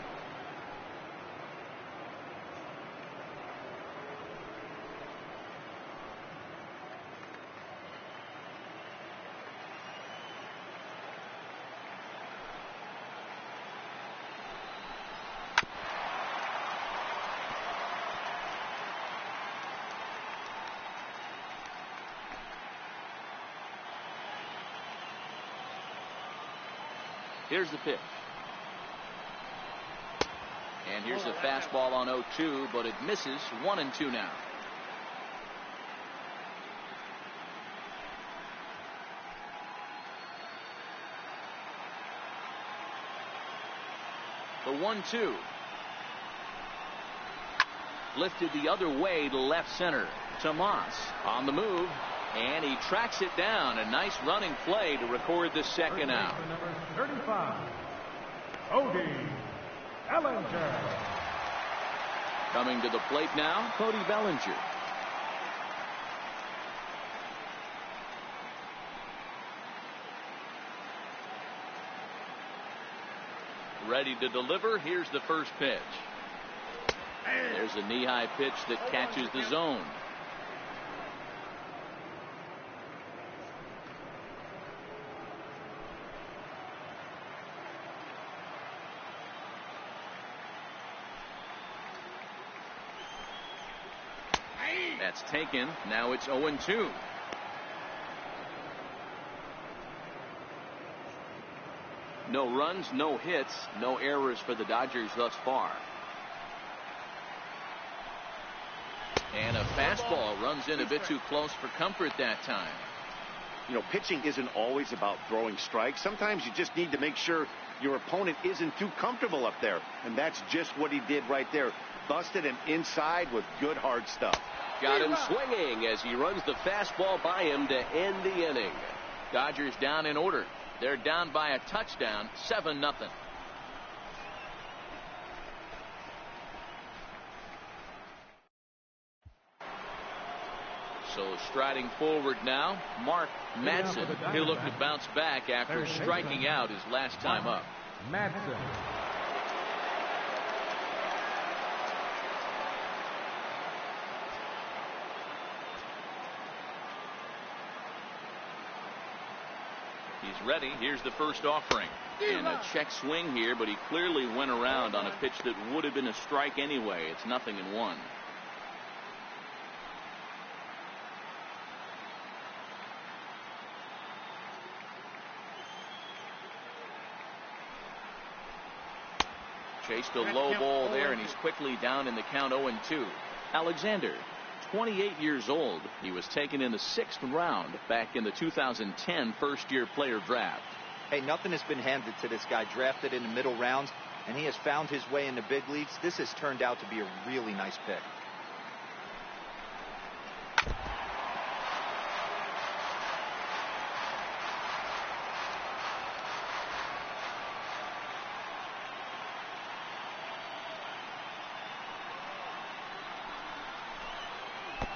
Here's the pitch. And here's a fastball on 0-2, but it misses. 1-2 now. The 1-2. Lifted the other way to left center. Tomas on the move. And he tracks it down. A nice running play to record the second out. Number 35, Cody Bellinger. Coming to the plate now, Cody Bellinger. Ready to deliver. Here's the first pitch. There's a knee-high pitch that catches the zone. That's taken. Now it's 0-2. No runs, no hits, no errors for the Dodgers thus far. And a fastball runs in a bit too close for comfort that time. You know, pitching isn't always about throwing strikes. Sometimes you just need to make sure your opponent isn't too comfortable up there. And that's just what he did right there. Busted him inside with good hard stuff. Got him swinging as he runs the fastball by him to end the inning. Dodgers down in order. They're down by a touchdown, 7-0. So striding forward now, Mark Madsen. He'll look to bounce back after striking out his last time up. Madsen. He's ready. Here's the first offering. And a check swing here, but he clearly went around on a pitch that would have been a strike anyway. It's 0-1. Chased a low ball there, and he's quickly down in the count. 0-2. Alexander, 28 years old. He was taken in the 6th round back in the 2010 first-year player draft. Hey, nothing has been handed to this guy. Drafted in the middle rounds, and he has found his way in the big leagues. This has turned out to be a really nice pick.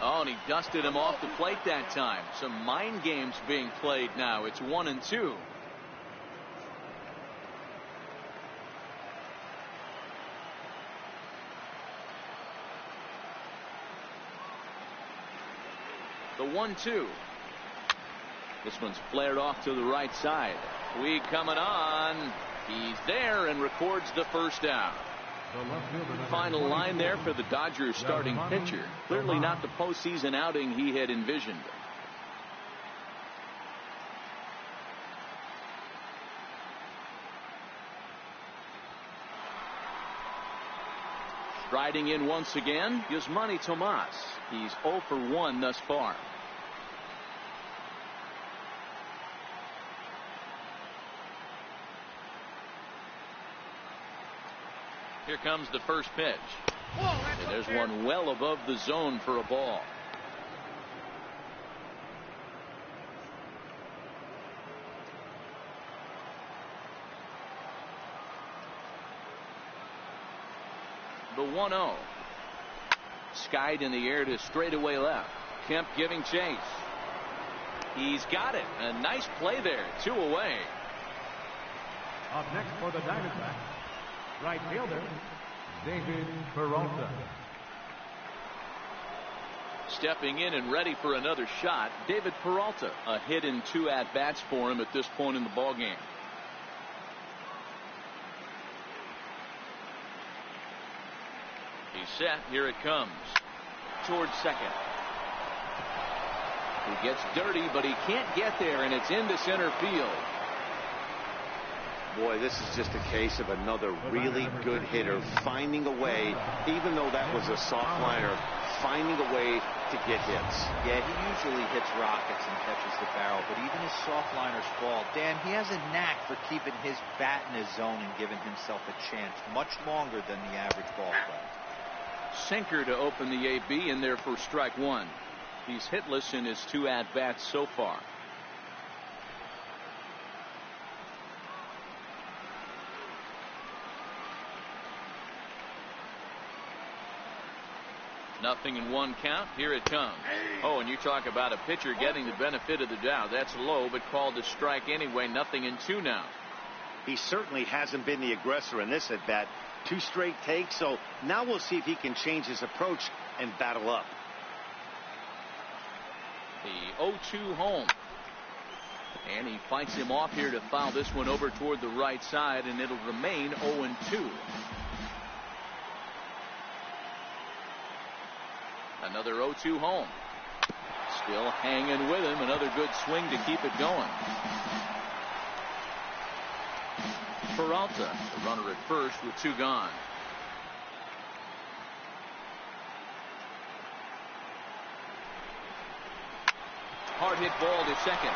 Oh, and he dusted him off the plate that time. Some mind games being played now. It's 1-2. The 1-2. This one's flared off to the right side. Weed coming on. He's there and records the first out. Final line there for the Dodgers starting pitcher. Clearly not the postseason outing he had envisioned. Striding in once again, Yasmani Tomas. He's 0 for 1 thus far. Here comes the first pitch. And there's one well above the zone for a ball. The 1-0. Skied in the air to straightaway left. Kemp giving chase. He's got it. A nice play there. 2 away. Up next for the Diamondbacks, right fielder, David Peralta. Stepping in and ready for another shot, David Peralta. A hit in 2 at-bats for him at this point in the ballgame. He's set. Here it comes. Towards second. He gets dirty, but he can't get there, and it's into center field. Boy, this is just a case of another really good hitter finding a way, even though that was a soft liner, finding a way to get hits. Yeah, he usually hits rockets and catches the barrel, but even his soft liners fall. Dan, he has a knack for keeping his bat in his zone and giving himself a chance much longer than the average ball player. Sinker to open the AB in there for strike 1. He's hitless in his 2 at-bats so far. Nothing in 1 count. Here it comes. Oh, and you talk about a pitcher getting the benefit of the doubt. That's low, but called a strike anyway. Nothing in 2 now. He certainly hasn't been the aggressor in this at bat. 2 straight takes, so now we'll see if he can change his approach and battle up. The 0-2 home. And he fights him off here to foul this one over toward the right side, and it'll remain 0-2. Another 0-2 home. Still hanging with him. Another good swing to keep it going. Peralta, the runner at first with 2 gone. Hard hit ball to second.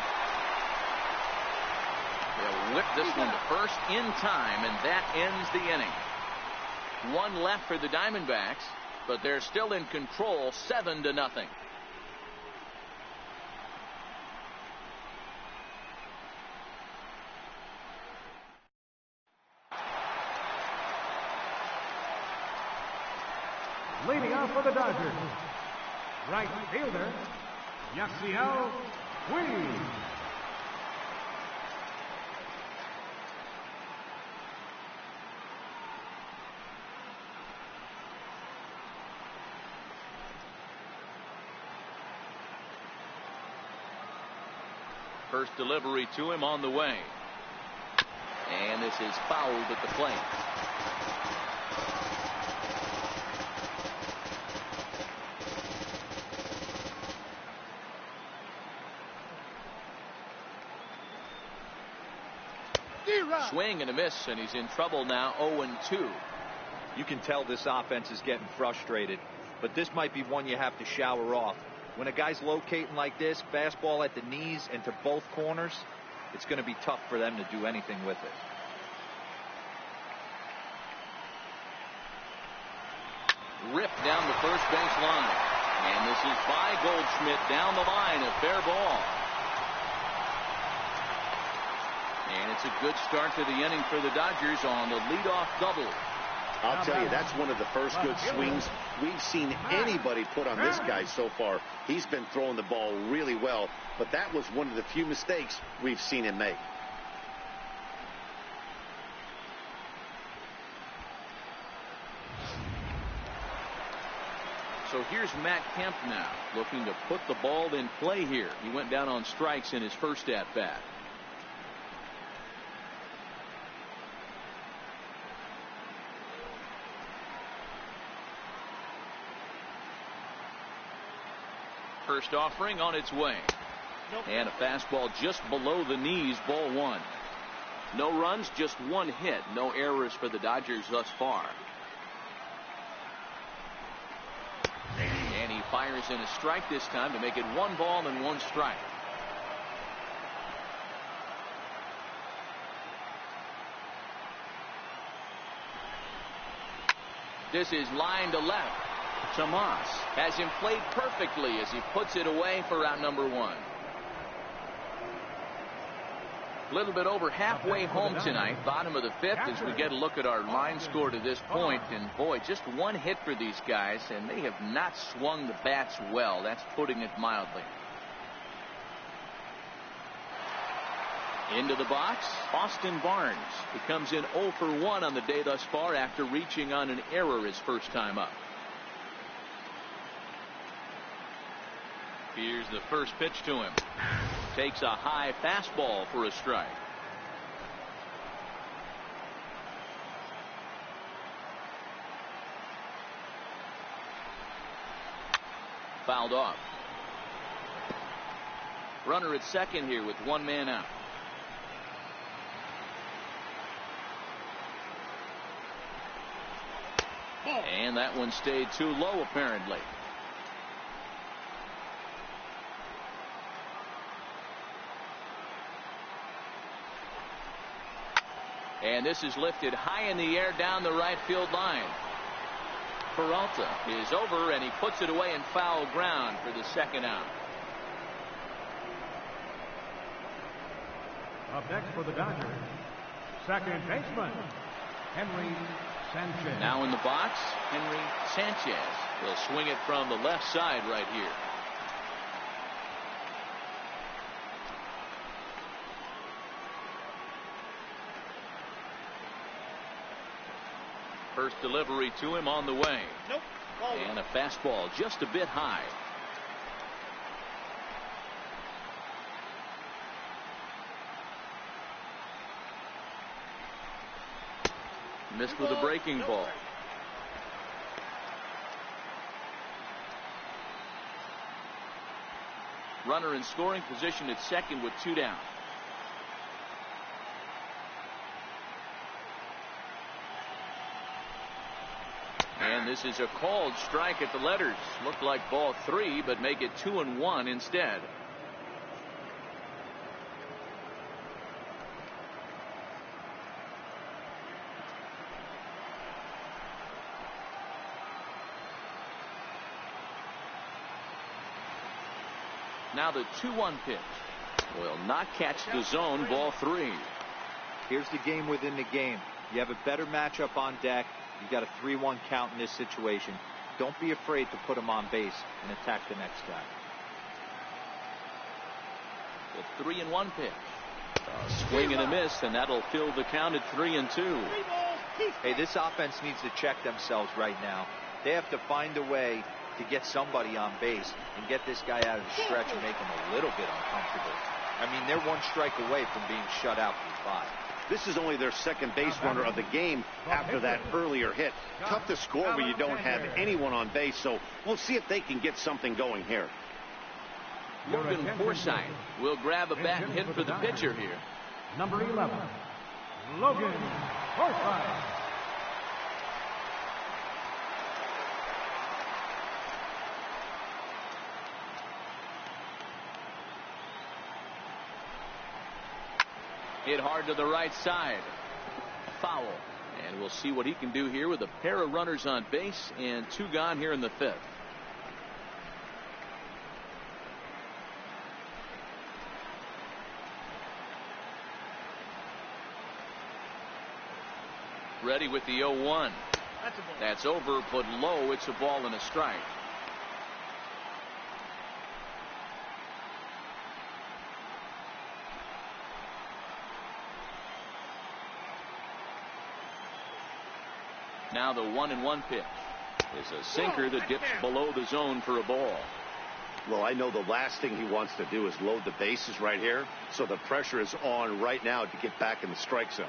They'll whip this one to first in time, and that ends the inning. 1 left for the Diamondbacks, but they're still in control, 7-0. Leading off for the Dodgers, right fielder, Yasiel Puig. First delivery to him on the way. And this is fouled at the plate. Swing and a miss, and he's in trouble now. 0-2. You can tell this offense is getting frustrated, but this might be one you have to shower off. When a guy's locating like this, fastball at the knees and to both corners, it's going to be tough for them to do anything with it. Ripped down the first base line. And this is by Goldschmidt down the line. A fair ball. And it's a good start to the inning for the Dodgers on the leadoff double. I'll tell you, that's one of the first good swings we've seen anybody put on this guy so far. He's been throwing the ball really well, but that was one of the few mistakes we've seen him make. So here's Matt Kemp now, looking to put the ball in play here. He went down on strikes in his first at-bat. First offering on its way. And a fastball just below the knees, ball one. No runs, just one hit. No errors for the Dodgers thus far. And he fires in a strike this time to make it 1 ball and 1 strike. This is line to left. Tomas has him played perfectly as he puts it away for out number 1. A little bit over halfway home tonight, bottom of the 5th, as we get a look at our line score to this point. And boy, just one hit for these guys, and they have not swung the bats well. That's putting it mildly. Into the box, Austin Barnes. He comes in 0 for 1 on the day thus far after reaching on an error his first time up. Here's the first pitch to him. Takes a high fastball for a strike. Fouled off. Runner at second here with 1 man out. And that one stayed too low apparently. And this is lifted high in the air down the right field line. Peralta is over, and he puts it away in foul ground for the second out. Up next for the Dodgers, second baseman, Henry Sanchez. Now in the box, Henry Sanchez. He'll swing it from the left side right here. First delivery to him on the way. Nope. And a fastball just a bit high. Missed with a breaking ball. Runner in scoring position at second with 2 down. And this is a called strike at the letters. Looked like ball 3, but make it 2-1 instead. Now the 2-1 pitch will not catch the zone, ball 3. Here's the game within the game. You have a better matchup on deck. You got a 3-1 count in this situation. Don't be afraid to put him on base and attack the next guy. The 3-1 pitch. A swing and a miss, and that'll fill the count at 3-2. Hey, this offense needs to check themselves right now. They have to find a way to get somebody on base and get this guy out of the stretch and make him a little bit uncomfortable. I mean, they're 1 strike away from being shut out from 5. This is only their second base runner of the game after that earlier hit. Tough to score when you don't have anyone on base, so we'll see if they can get something going here. Logan Forsythe will grab a bat and hit for the pitcher here. Number 11, Logan Forsythe. Hit hard to the right side. Foul. And we'll see what he can do here with a pair of runners on base and 2 gone here in the 5th. Ready with the 0-1. That's over, but low. It's a ball and a strike. Now the 1-1 pitch is a sinker that dips below the zone for a ball. Well, I know the last thing he wants to do is load the bases right here, so the pressure is on right now to get back in the strike zone.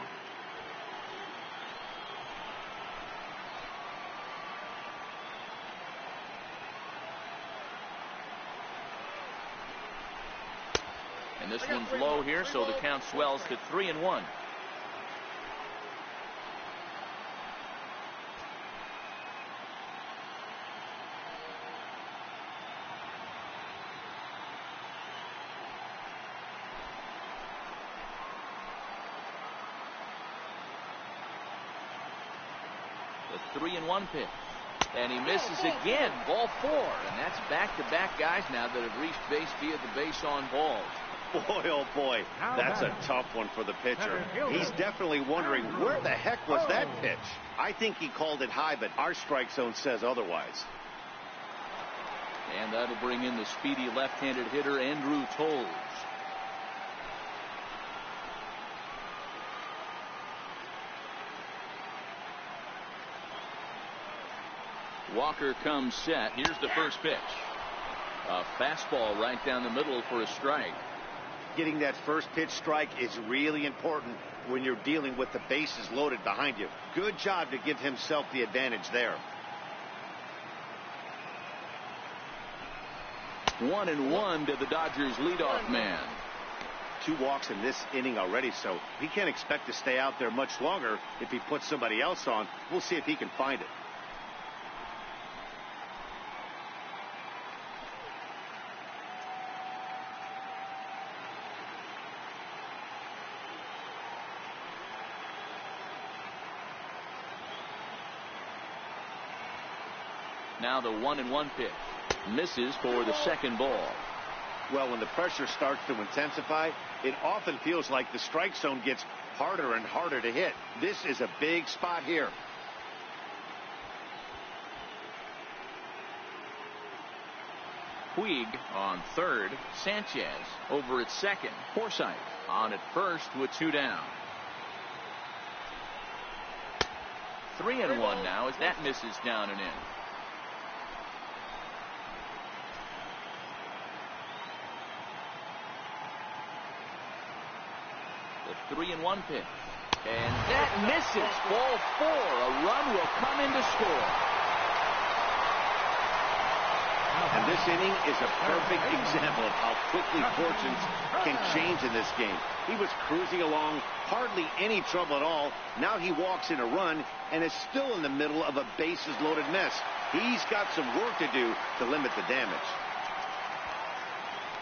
And this one's low here, so the count swells to 3-1. The 3-1 pitch. And he misses again. Ball 4. And that's back-to-back guys now that have reached base via the base on balls. Boy, oh boy, that's a tough one for the pitcher. He's definitely wondering, where the heck was that pitch? I think he called it high, but our strike zone says otherwise. And that'll bring in the speedy left-handed hitter Andrew Toles. Walker comes set. Here's the first pitch. A fastball right down the middle for a strike. Getting that first pitch strike is really important when you're dealing with the bases loaded behind you. Good job to give himself the advantage there. 1-1 to the Dodgers leadoff man. 2 walks in this inning already, so he can't expect to stay out there much longer if he puts somebody else on. We'll see if he can find it. Now the 1-1 pitch. Misses for the second ball. Well, when the pressure starts to intensify, it often feels like the strike zone gets harder and harder to hit. This is a big spot here. Puig on third. Sanchez over at second. Forsythe on at first with 2 down. 3-1 now as that misses down and in. The 3-1 pitch. And that misses. Ball 4. A run will come in to score. And this inning is a perfect example of how quickly fortunes can change in this game. He was cruising along, hardly any trouble at all. Now he walks in a run and is still in the middle of a bases-loaded mess. He's got some work to do to limit the damage.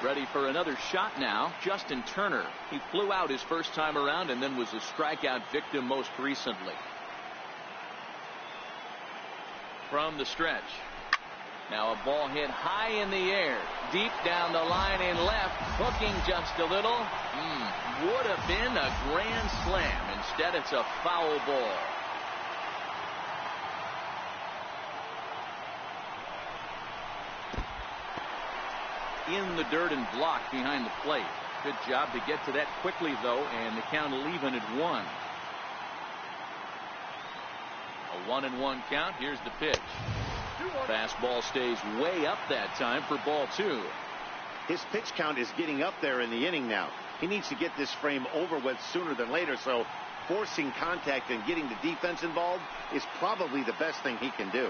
Ready for another shot now. Justin Turner. He flew out his first time around and then was a strikeout victim most recently. From the stretch. Now a ball hit high in the air. Deep down the line in left. Hooking just a little. Would have been a grand slam. Instead it's a foul ball. In the dirt and blocked behind the plate. Good job to get to that quickly though, and the count will even at 1. A 1-1 count. Here's the pitch. Fastball stays way up that time for ball 2. His pitch count is getting up there in the inning now. He needs to get this frame over with sooner than later, so forcing contact and getting the defense involved is probably the best thing he can do.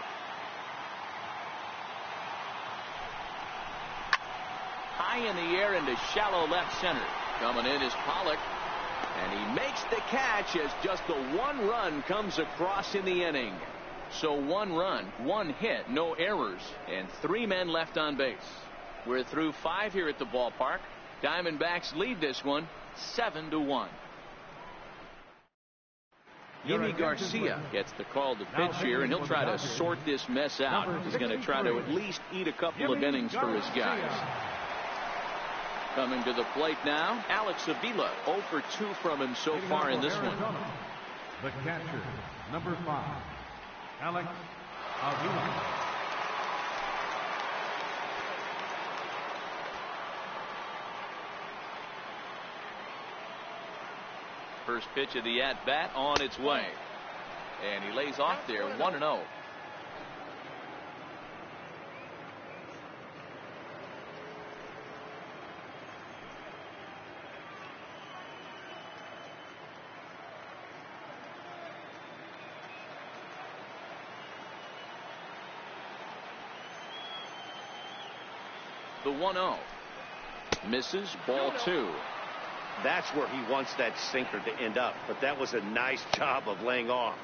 High in the air into shallow left center. Coming in is Pollock. And he makes the catch as just the 1 run comes across in the inning. So 1 run, 1 hit, no errors, and 3 men left on base. We're through 5 here at the ballpark. Diamondbacks lead this one 7-1. Yimi Garcia gets the call to pitch here, and he'll try to sort this mess out. He's going to try to at least eat a couple of innings for his guys. Coming to the plate now, Alex Avila. 0 for 2 from him so far in this one. The catcher, number 5, Alex Avila. First pitch of the at-bat on its way. And he lays off there 1-0. The 1-0. Misses, ball 2. That's where he wants that sinker to end up, but that was a nice job of laying off.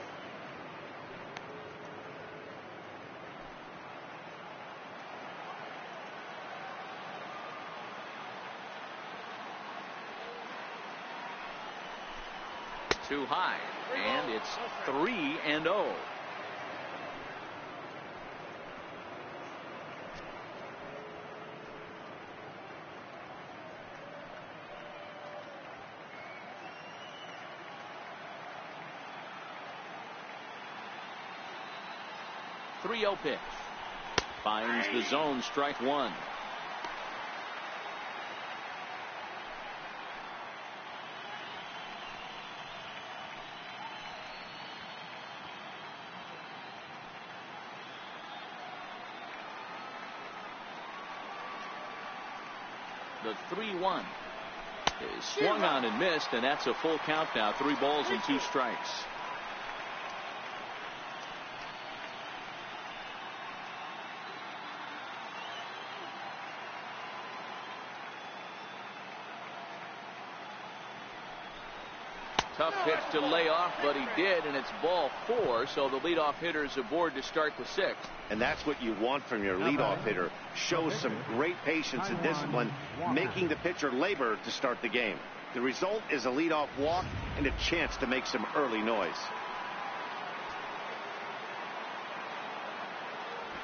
Too high, and it's 3-0. Pitch. Finds the zone, strike 1. The 3-1 is swung on and missed, and that's a full count now. 3 balls and 2 strikes. Tough pitch to lay off, but he did, and it's ball 4, so the leadoff hitter is aboard to start the 6th. And that's what you want from your leadoff hitter. Shows some great patience and discipline, making the pitcher labor to start the game. The result is a leadoff walk and a chance to make some early noise.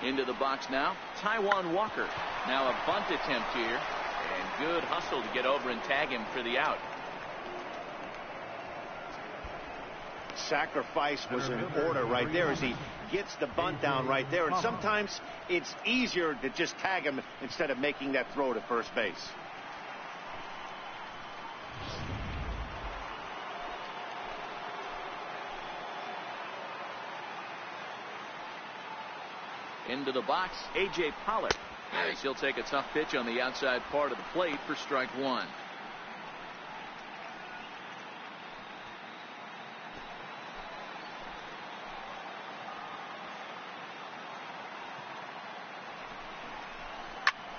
Into the box now, Taijuan Walker. Now a bunt attempt here, and good hustle to get over and tag him for the out. Sacrifice was in order right there as he gets the bunt down right there. And sometimes it's easier to just tag him instead of making that throw to first base. Into the box, A.J. Pollock, as he'll take a tough pitch on the outside part of the plate for strike 1.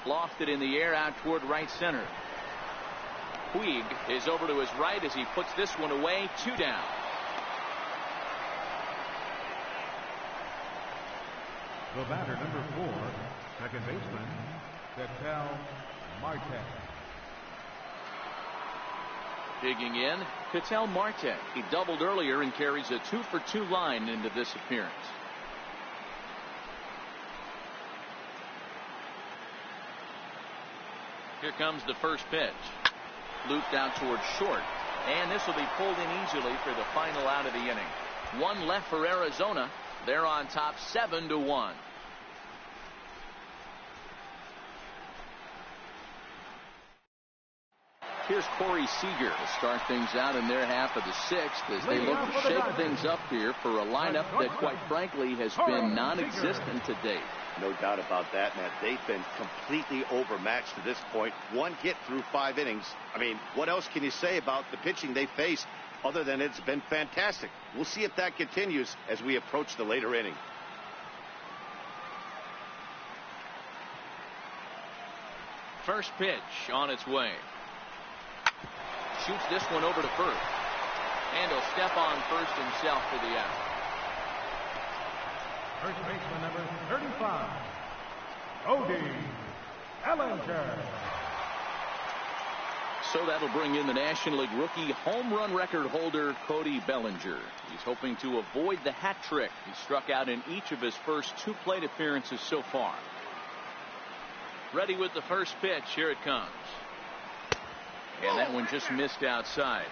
Lofted in the air out toward right center. Puig is over to his right as he puts this one away. 2 down. The batter, number 4, second baseman, Ketel Marte. Digging in, Ketel Marte. He doubled earlier and carries a 2-for-2 line into this appearance. Here comes the first pitch. Looped out towards short. And this will be pulled in easily for the final out of the inning. 1 left for Arizona. They're on top 7-1. Here's Corey Seager to start things out in their half of the 6th as they look to shake things up here for a lineup that, quite frankly, has been non-existent to date. No doubt about that, Matt. They've been completely overmatched to this point. 1 hit through 5 innings. I mean, what else can you say about the pitching they faced other than it's been fantastic? We'll see if that continues as we approach the later inning. First pitch on its way. Shoots this one over to first. And he'll step on first himself for the out. First baseman, number 35, Cody Bellinger. So that'll bring in the National League rookie home run record holder Cody Bellinger. He's hoping to avoid the hat trick. He struck out in each of his first 2 plate appearances so far. Ready with the first pitch. Here it comes. And that one just missed outside.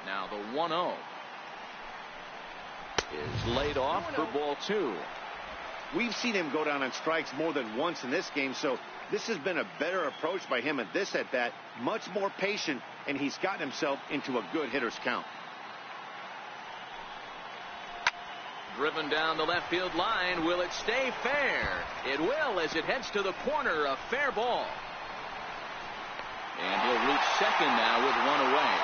Now the 1-0 is laid off for ball 2. We've seen him go down on strikes more than once in this game, so this has been a better approach by him at this at bat. Much more patient, and he's gotten himself into a good hitter's count. Driven down the left field line. Will it stay fair? It will as it heads to the corner. A fair ball. And he'll reach second now with 1 away.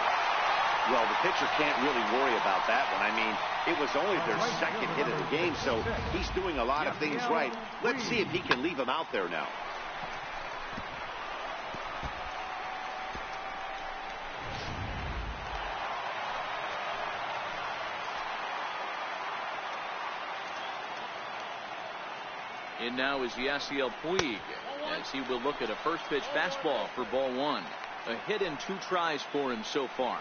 Well, the pitcher can't really worry about that one. I mean, it was only their second hit of the game, so he's doing a lot of things right. Let's see if he can leave him out there now. And now is Yasiel Puig, as he will look at a first pitch fastball for ball one. A hit in 2 tries for him so far.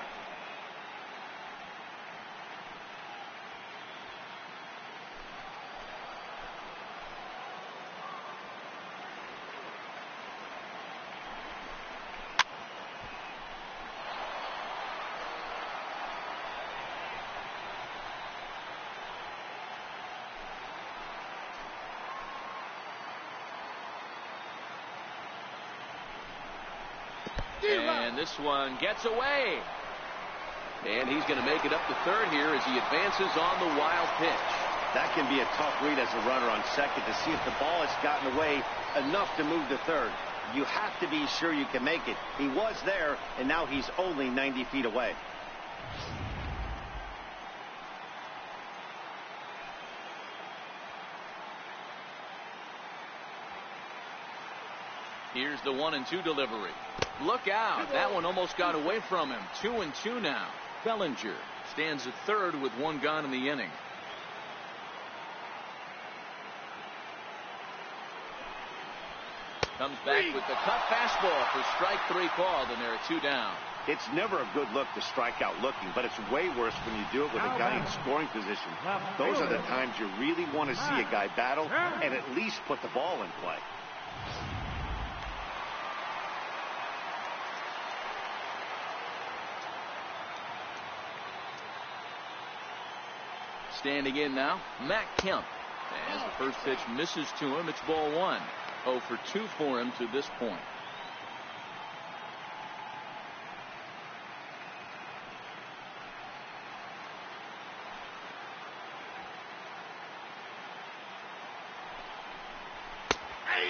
And this one gets away. And he's going to make it up to third here as he advances on the wild pitch. That can be a tough read as a runner on second to see if the ball has gotten away enough to move to third. You have to be sure you can make it. He was there, and now he's only 90 feet away. Here's the 1-2 delivery. Look out. That one almost got away from him. 2-2 now. Bellinger stands at third with 1 gone in the inning. Comes back with the cut fastball for strike 3 called, and there are 2 down. It's never a good look to strike out looking, but it's way worse when you do it with a guy in scoring position. Those are the times you really want to see a guy battle and at least put the ball in play. Standing in now, Matt Kemp. As the first pitch misses to him, it's ball 1. 0 for 2 for him to this point.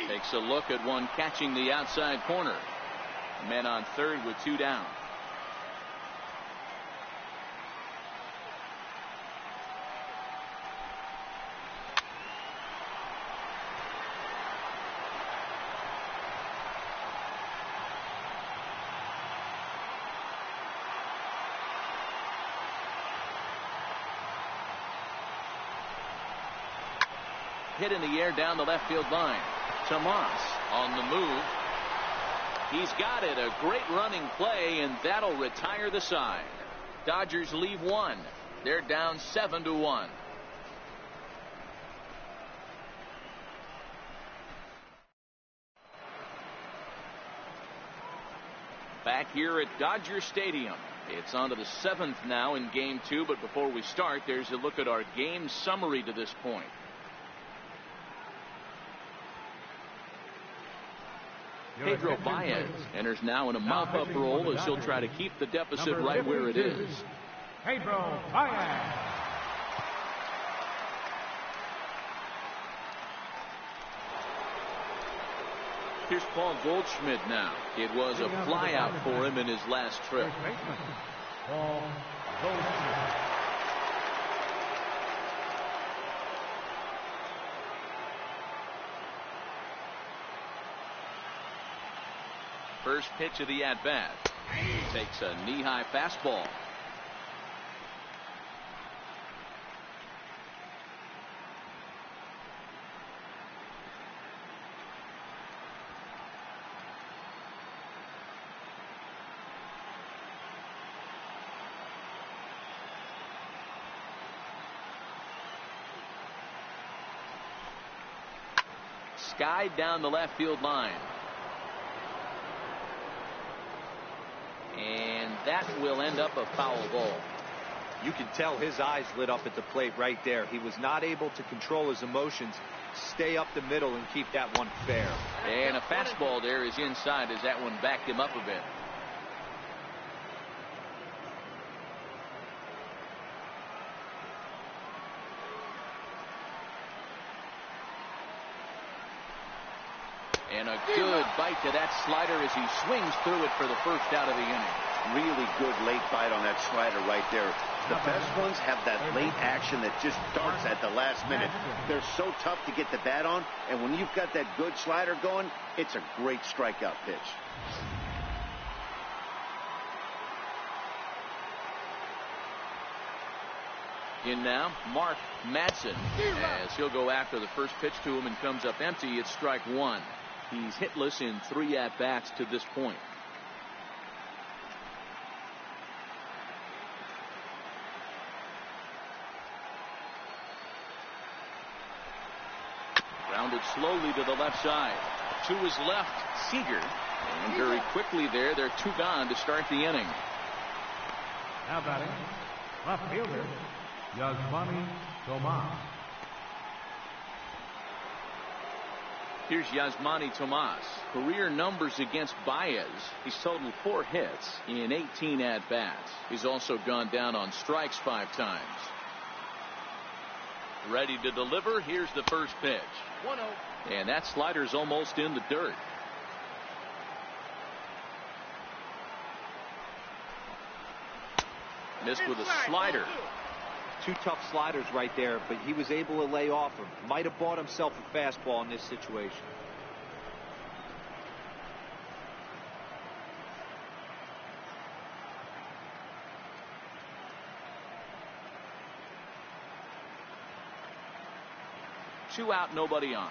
Takes a look at one catching the outside corner. Men on third with 2 down. Hit in the air down the left field line. Tomas on the move. He's got it. A great running play, and that'll retire the side. Dodgers leave 1. They're down 7-1. Back here at Dodger Stadium. It's on to the 7th now in game 2, but before we start, there's a look at our game summary to this point. Pedro Baez enters now in a mop-up role as he'll try to keep the deficit right where it is. Pedro Baez. Here's Paul Goldschmidt now. It was a flyout for him in his last trip. Paul Goldschmidt. First pitch of the at-bat. Takes a knee-high fastball. Skied down the left field line. And that will end up a foul ball. You can tell his eyes lit up at the plate right there. He was not able to control his emotions. Stay up the middle and keep that one fair. And a fastball there is inside as that one backed him up a bit. And a good bite to that slider as he swings through it for the first out of the inning. Really good late bite on that slider right there. The best ones have that late action that just darts at the last minute. They're so tough to get the bat on, and when you've got that good slider going, it's a great strikeout pitch. In now, Mark Madsen, as he'll go after the first pitch to him and comes up empty. It's strike one. He's hitless in 3 at-bats to this point. Grounded slowly to the left side. To his left, Seager. And very quickly there, they're 2 gone to start the inning. Now batting, left fielder, Yasmani Tomas. Here's Yasmani Tomas. Career numbers against Baez. He's totaled 4 hits in 18 at-bats. He's also gone down on strikes 5 times. Ready to deliver. Here's the first pitch. 1-0. And that slider's almost in the dirt. Missed with a slider. 2 tough sliders right there, but he was able to lay off him. Might have bought himself a fastball in this situation. Two out, nobody on.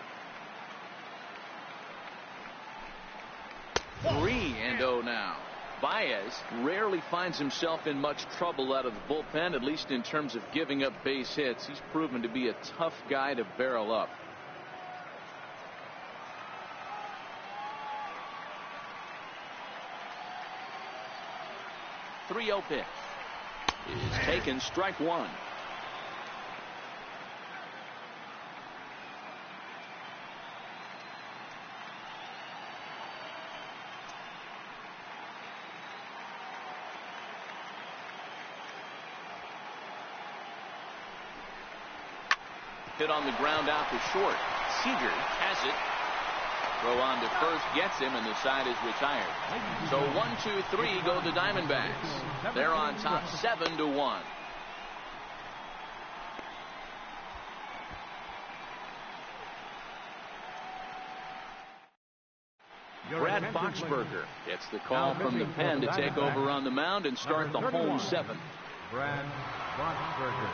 3-0 now. Baez rarely finds himself in much trouble out of the bullpen, at least in terms of giving up base hits. He's proven to be a tough guy to barrel up. The 3-0 pitch is taken, strike one. Hit on the ground out to short. Seager has it. Throw on to first, gets him, and the side is retired. So 1-2-3 go the Diamondbacks. They're on top 7-1. Brad Boxberger gets the call from the pen to take over on the mound and start the home 7. Brad Boxberger.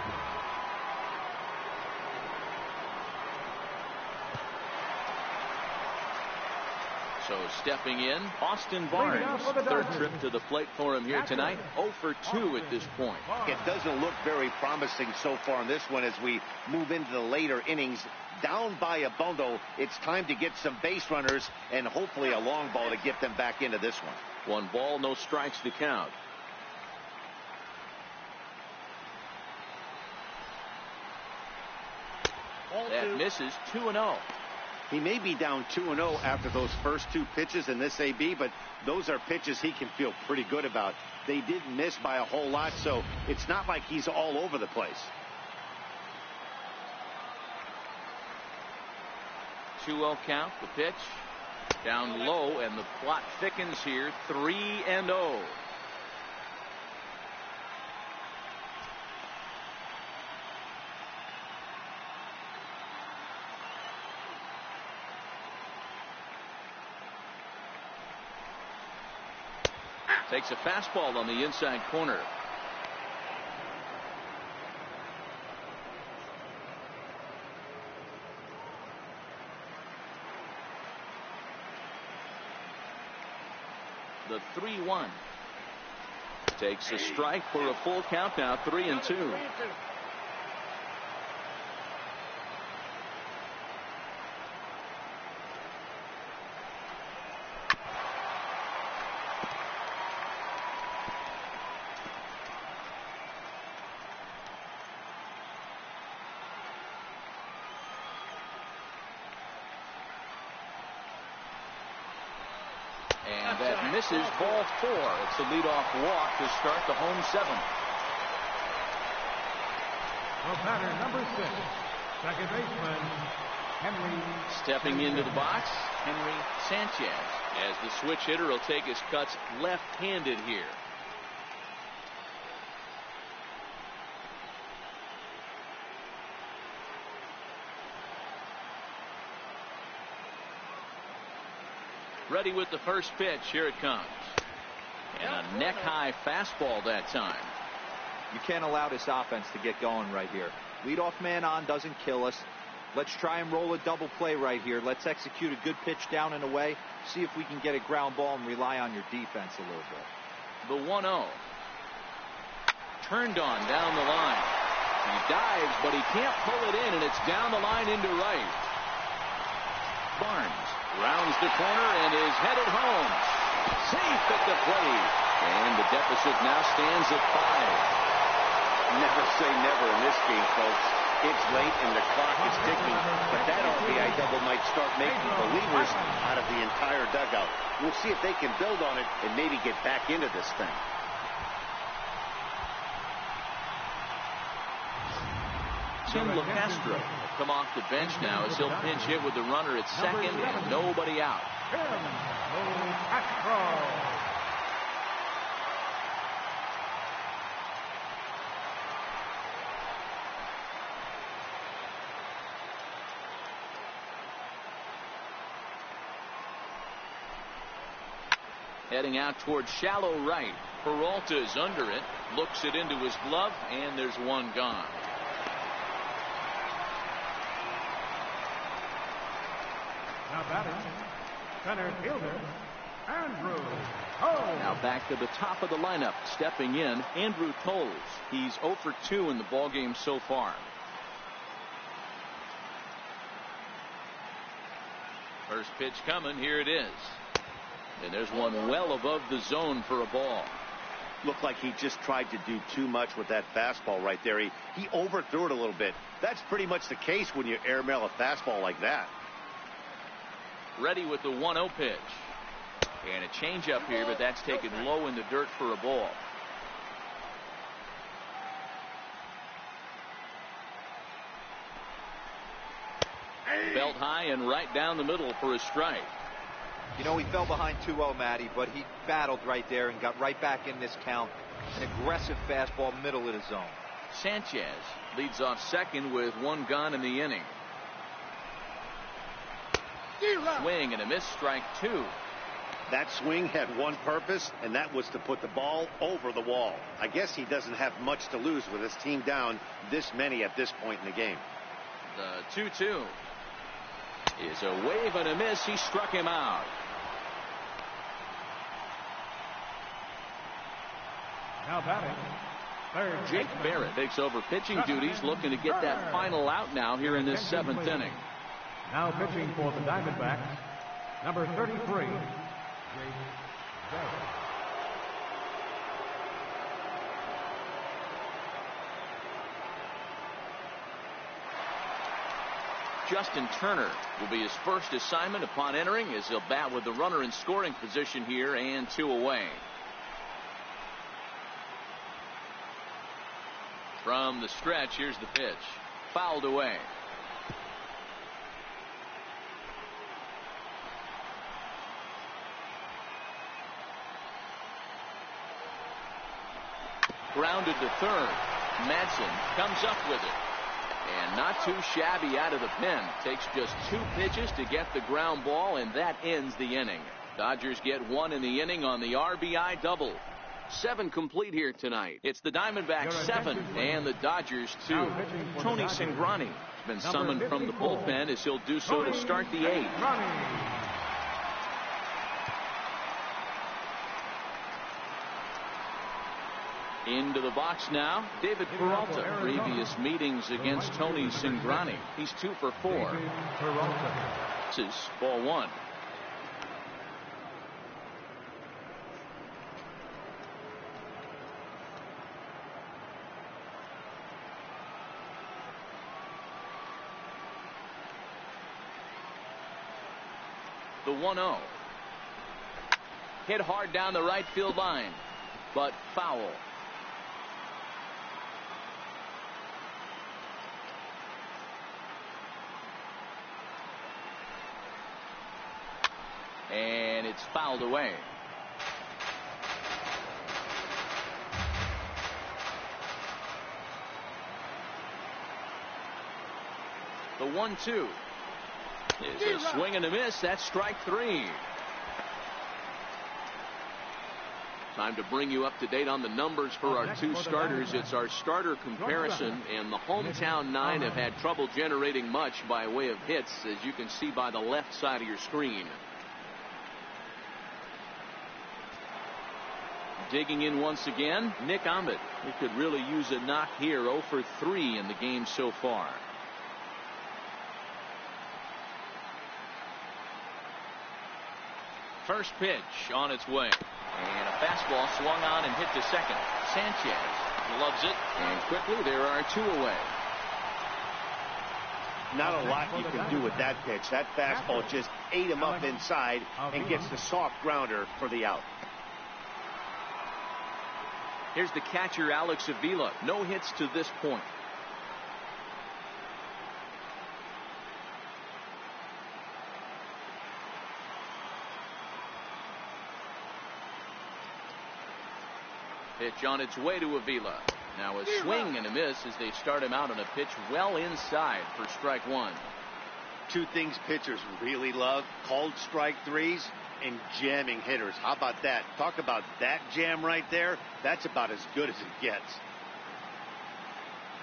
So stepping in, Austin Barnes. Third trip to the plate for him here tonight. 0 for 2 at this point. It doesn't look very promising so far in this one as we move into the later innings. Down by a bundle, it's time to get some base runners and hopefully a long ball to get them back into this one. 1 ball, no strikes to count. That misses. 2-0. He may be down 2-0 after those first 2 pitches in this AB, but those are pitches he can feel pretty good about. They didn't miss by a whole lot, so it's not like he's all over the place. 2-0 count. The pitch down low, and the plot thickens here. 3-0. Takes a fastball on the inside corner. The 3-1. Takes a strike for a full count now. 3-2. And that misses, ball 4. It's a leadoff walk to start the home 7. The batter, number 6, second baseman, Henry. Stepping into the box, Henry Sanchez. As the switch hitter will take his cuts left-handed here. Ready with the first pitch. Here it comes. And a neck-high fastball that time. You can't allow this offense to get going right here. Leadoff man on doesn't kill us. Let's try and roll a double play right here. Let's execute a good pitch down and away. See if we can get a ground ball and rely on your defense a little bit. The 1-0. Turned on down the line. He dives, but he can't pull it in, and it's down the line into right. Barnes rounds the corner and is headed home. Safe at the plate. And the deficit now stands at 5. Never say never in this game, folks. It's late and the clock is ticking, but that RBI double might start making believers out of the entire dugout. We'll see if they can build on it and maybe get back into this thing. Tim LeCastro will come off the bench now as he'll pinch hit with the runner at second and nobody out. Heading out towards shallow right. Peralta's under it, looks it into his glove, and there's one gone. Now batting, center fielder, Andrew Toles. Now back to the top of the lineup, stepping in, Andrew Toles. He's 0 for 2 in the ballgame so far. First pitch coming, here it is. And there's one well above the zone for a ball. Looked like he just tried to do too much with that fastball right there. He overthrew it a little bit. That's pretty much the case when you airmail a fastball like that. Ready with the 1-0 pitch. And a changeup here, but that's taken low in the dirt for a ball. Belt high and right down the middle for a strike. You know, he fell behind 2-0, Matty, but he battled right there and got right back in this count. An aggressive fastball, middle of the zone. Sanchez leads off second with one gone in the inning. Swing and a miss, strike 2. That swing had one purpose, and that was to put the ball over the wall. I guess he doesn't have much to lose with his team down this many at this point in the game. The 2-2 is a wave and a miss. He struck him out. Now batting, third Jake Barrett takes over pitching duties, looking to get that final out now here in this 7th inning. Now pitching for the Diamondbacks, number 33, Jake Barrett. Justin Turner will be his first assignment upon entering as he'll bat with the runner in scoring position here and 2 away. From the stretch, here's the pitch. Fouled away. Grounded to third. Madsen comes up with it. And not too shabby out of the pen. Takes just 2 pitches to get the ground ball, and that ends the inning. Dodgers get 1 in the inning on the RBI double. 7 complete here tonight. It's the Diamondbacks 7 and the Dodgers 2. Tony Cingrani has been summoned from the bullpen as he'll do so to start the 8th. Into the box now, David Peralta. Previous meetings against Tony Cingrani. He's 2 for 4. This is ball 1. The 1-0. Hit hard down the right field line, but foul. And it's fouled away. The 1-2 is a swing and a miss. That's strike 3. Time to bring you up to date on the numbers for our two starters. It's our starter comparison, and the hometown nine have had trouble generating much by way of hits, as you can see by the left side of your screen. Digging in once again, Nick Ahmed. He could really use a knock here. 0 for 3 in the game so far. First pitch on its way. And a fastball swung on and hit to second. Sanchez loves it, and quickly there are 2 away. Not a lot you can do with that pitch. That fastball just ate him up inside and gets the soft grounder for the out. Here's the catcher, Alex Avila. No hits to this point. Pitch on its way to Avila. Now a swing and a miss as they start him out on a pitch well inside for strike 1. 2 things pitchers really love: called strike 3s and jamming hitters. How about that? Talk about that jam right there. That's about as good as it gets.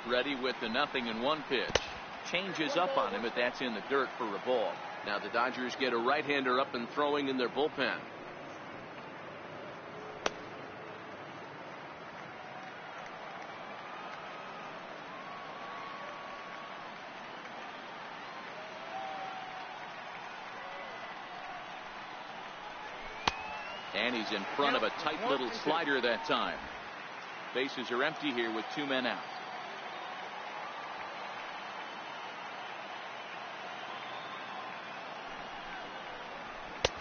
Ready with the 0-1 pitch. Changes up on him, but that's in the dirt for a ball. Now the Dodgers get a right-hander up and throwing in their bullpen. And he's in front of a tight little slider that time. Bases are empty here with 2 men out.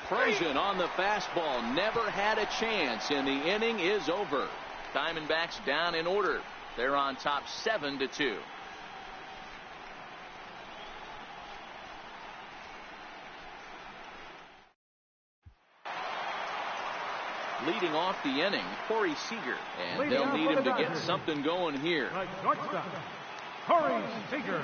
Frozen on the fastball. Never had a chance, and the inning is over. Diamondbacks down in order. They're on top 7-2. Leading off the inning, Corey Seager, and they'll need him to get something going here. Corey Seager.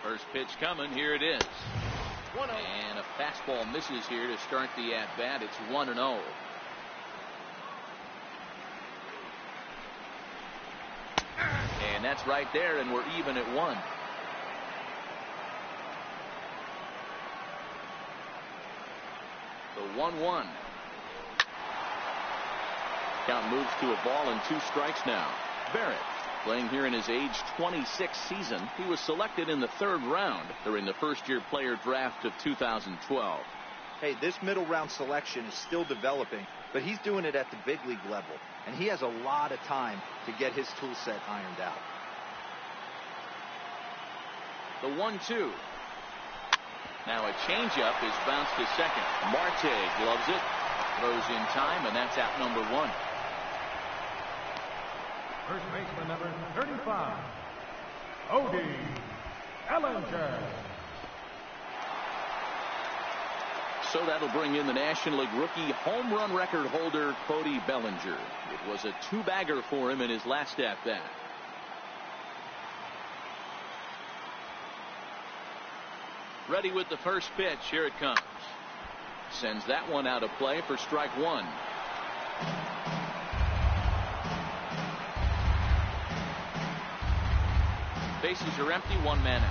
First pitch coming. Here it is. And a fastball misses here to start the at-bat. It's 1-0. And that's right there, and we're even at 1. The 1-1. Count moves to a ball and 2 strikes now. Barrett, playing here in his age 26 season. He was selected in the 3rd round during the first-year player draft of 2012. Hey, this middle round selection is still developing, but he's doing it at the big league level, and he has a lot of time to get his tool set ironed out. The 1-2. Now a changeup is bounced to second. Marte gloves it, throws in time, and that's out number 1. First baseman number 35, Cody Bellinger. So that'll bring in the National League rookie home run record holder, Cody Bellinger. It was a 2-bagger for him in his last at-bat. Ready with the first pitch. Here it comes. Sends that one out of play for strike 1. Bases are empty. 1 man out.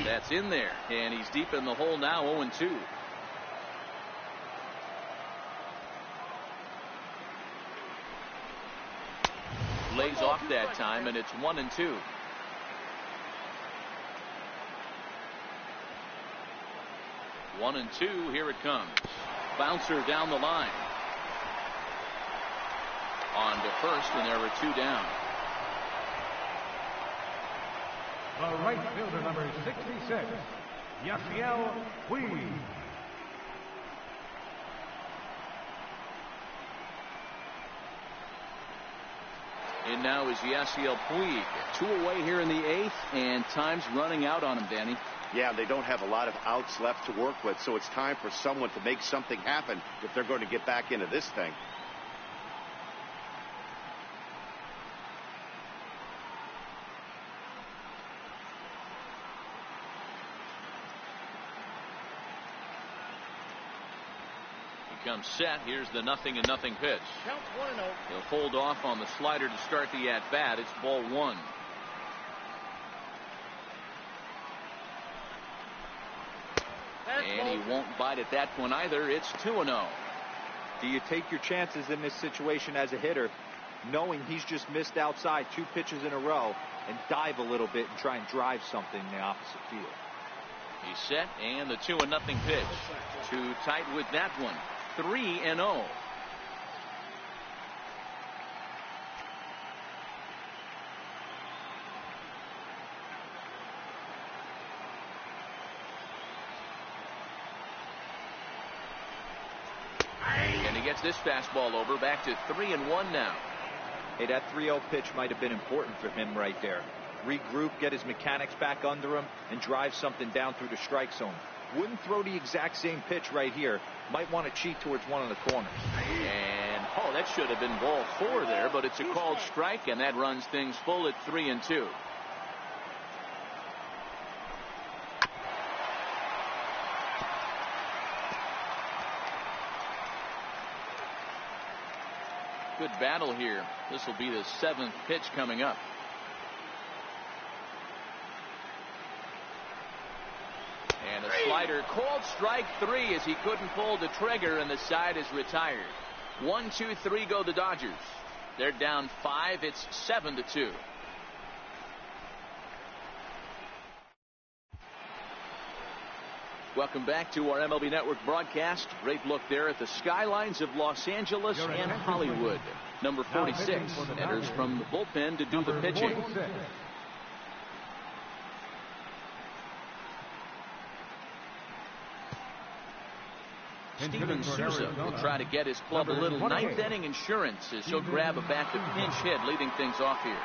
That's in there, and he's deep in the hole now. 0-2. Lays off that time, and it's 1-2. One and two. Here it comes. Bouncer down the line. On to first, and there were 2 down. The right fielder, number 66, Yasiel Puig. And now is Yasiel Puig. 2 away here in the 8th, and time's running out on him, Danny. Yeah, they don't have a lot of outs left to work with, so it's time for someone to make something happen if they're going to get back into this thing. comes set. Here's the 0-0 pitch. Counts 1-0. He'll hold off on the slider to start the at-bat. It's ball one. And he won't bite at that one either. It's 2-0. Do you take your chances in this situation as a hitter, knowing he's just missed outside 2 pitches in a row, and dive a little bit and try and drive something in the opposite field? He's set, and the 2-0 pitch. Too tight with that one. 3-0. And he gets this fastball over. Back to 3-1 now. Hey, that 3-0 pitch might have been important for him right there. Regroup, get his mechanics back under him, and drive something down through the strike zone. Wouldn't throw the exact same pitch right here. Might want to cheat towards one of the corners. And, oh, that should have been ball 4 there, but it's a called strike, and that runs things full at 3-2. Good battle here. This will be the 7th pitch coming up. And a slider called strike 3 as he couldn't pull the trigger, and the side is retired. 1-2-3 go the Dodgers. They're down 5. It's 7-2. Welcome back to our MLB Network broadcast. Great look there at the skylines of Los Angeles and Hollywood. Number 46 enters from the bullpen to do the pitching. Steven Souza will try to get his club a little 9th inning insurance as he'll grab a back to pinch hit, leading things off here.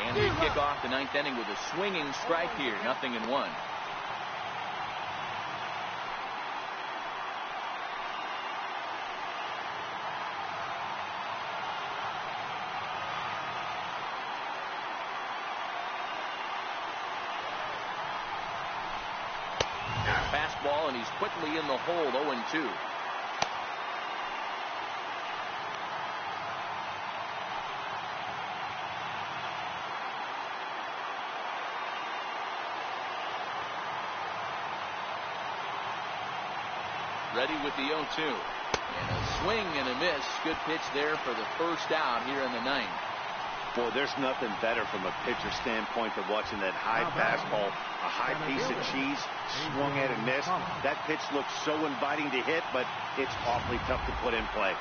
And we kick off the 9th inning with a swinging strike here. 0-1. Fastball, and he's quickly in the hole. 0-2. Ready with the 0-2. And a swing and a miss. Good pitch there for the first out here in the 9th. Boy, there's nothing better from a pitcher standpoint than watching that high fastball, a high piece of cheese, swung at and missed. That pitch looks so inviting to hit, but it's awfully tough to put in play.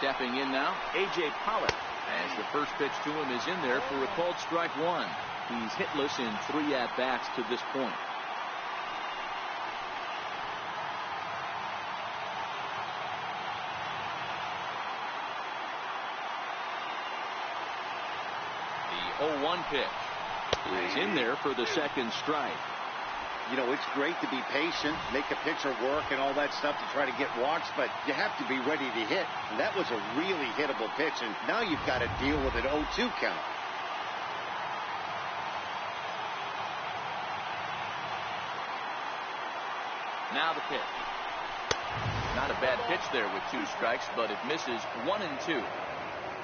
Stepping in now, A.J. Pollock, as the first pitch to him is in there for a called strike 1. He's hitless in 3 at-bats to this point. The 0-1 pitch is in there for the 2nd strike. You know, it's great to be patient, make a pitcher work and all that stuff to try to get walks, but you have to be ready to hit. And that was a really hittable pitch, and now you've got to deal with an 0-2 count. Now the pitch. Not a bad pitch there with 2 strikes, but it misses 1-2.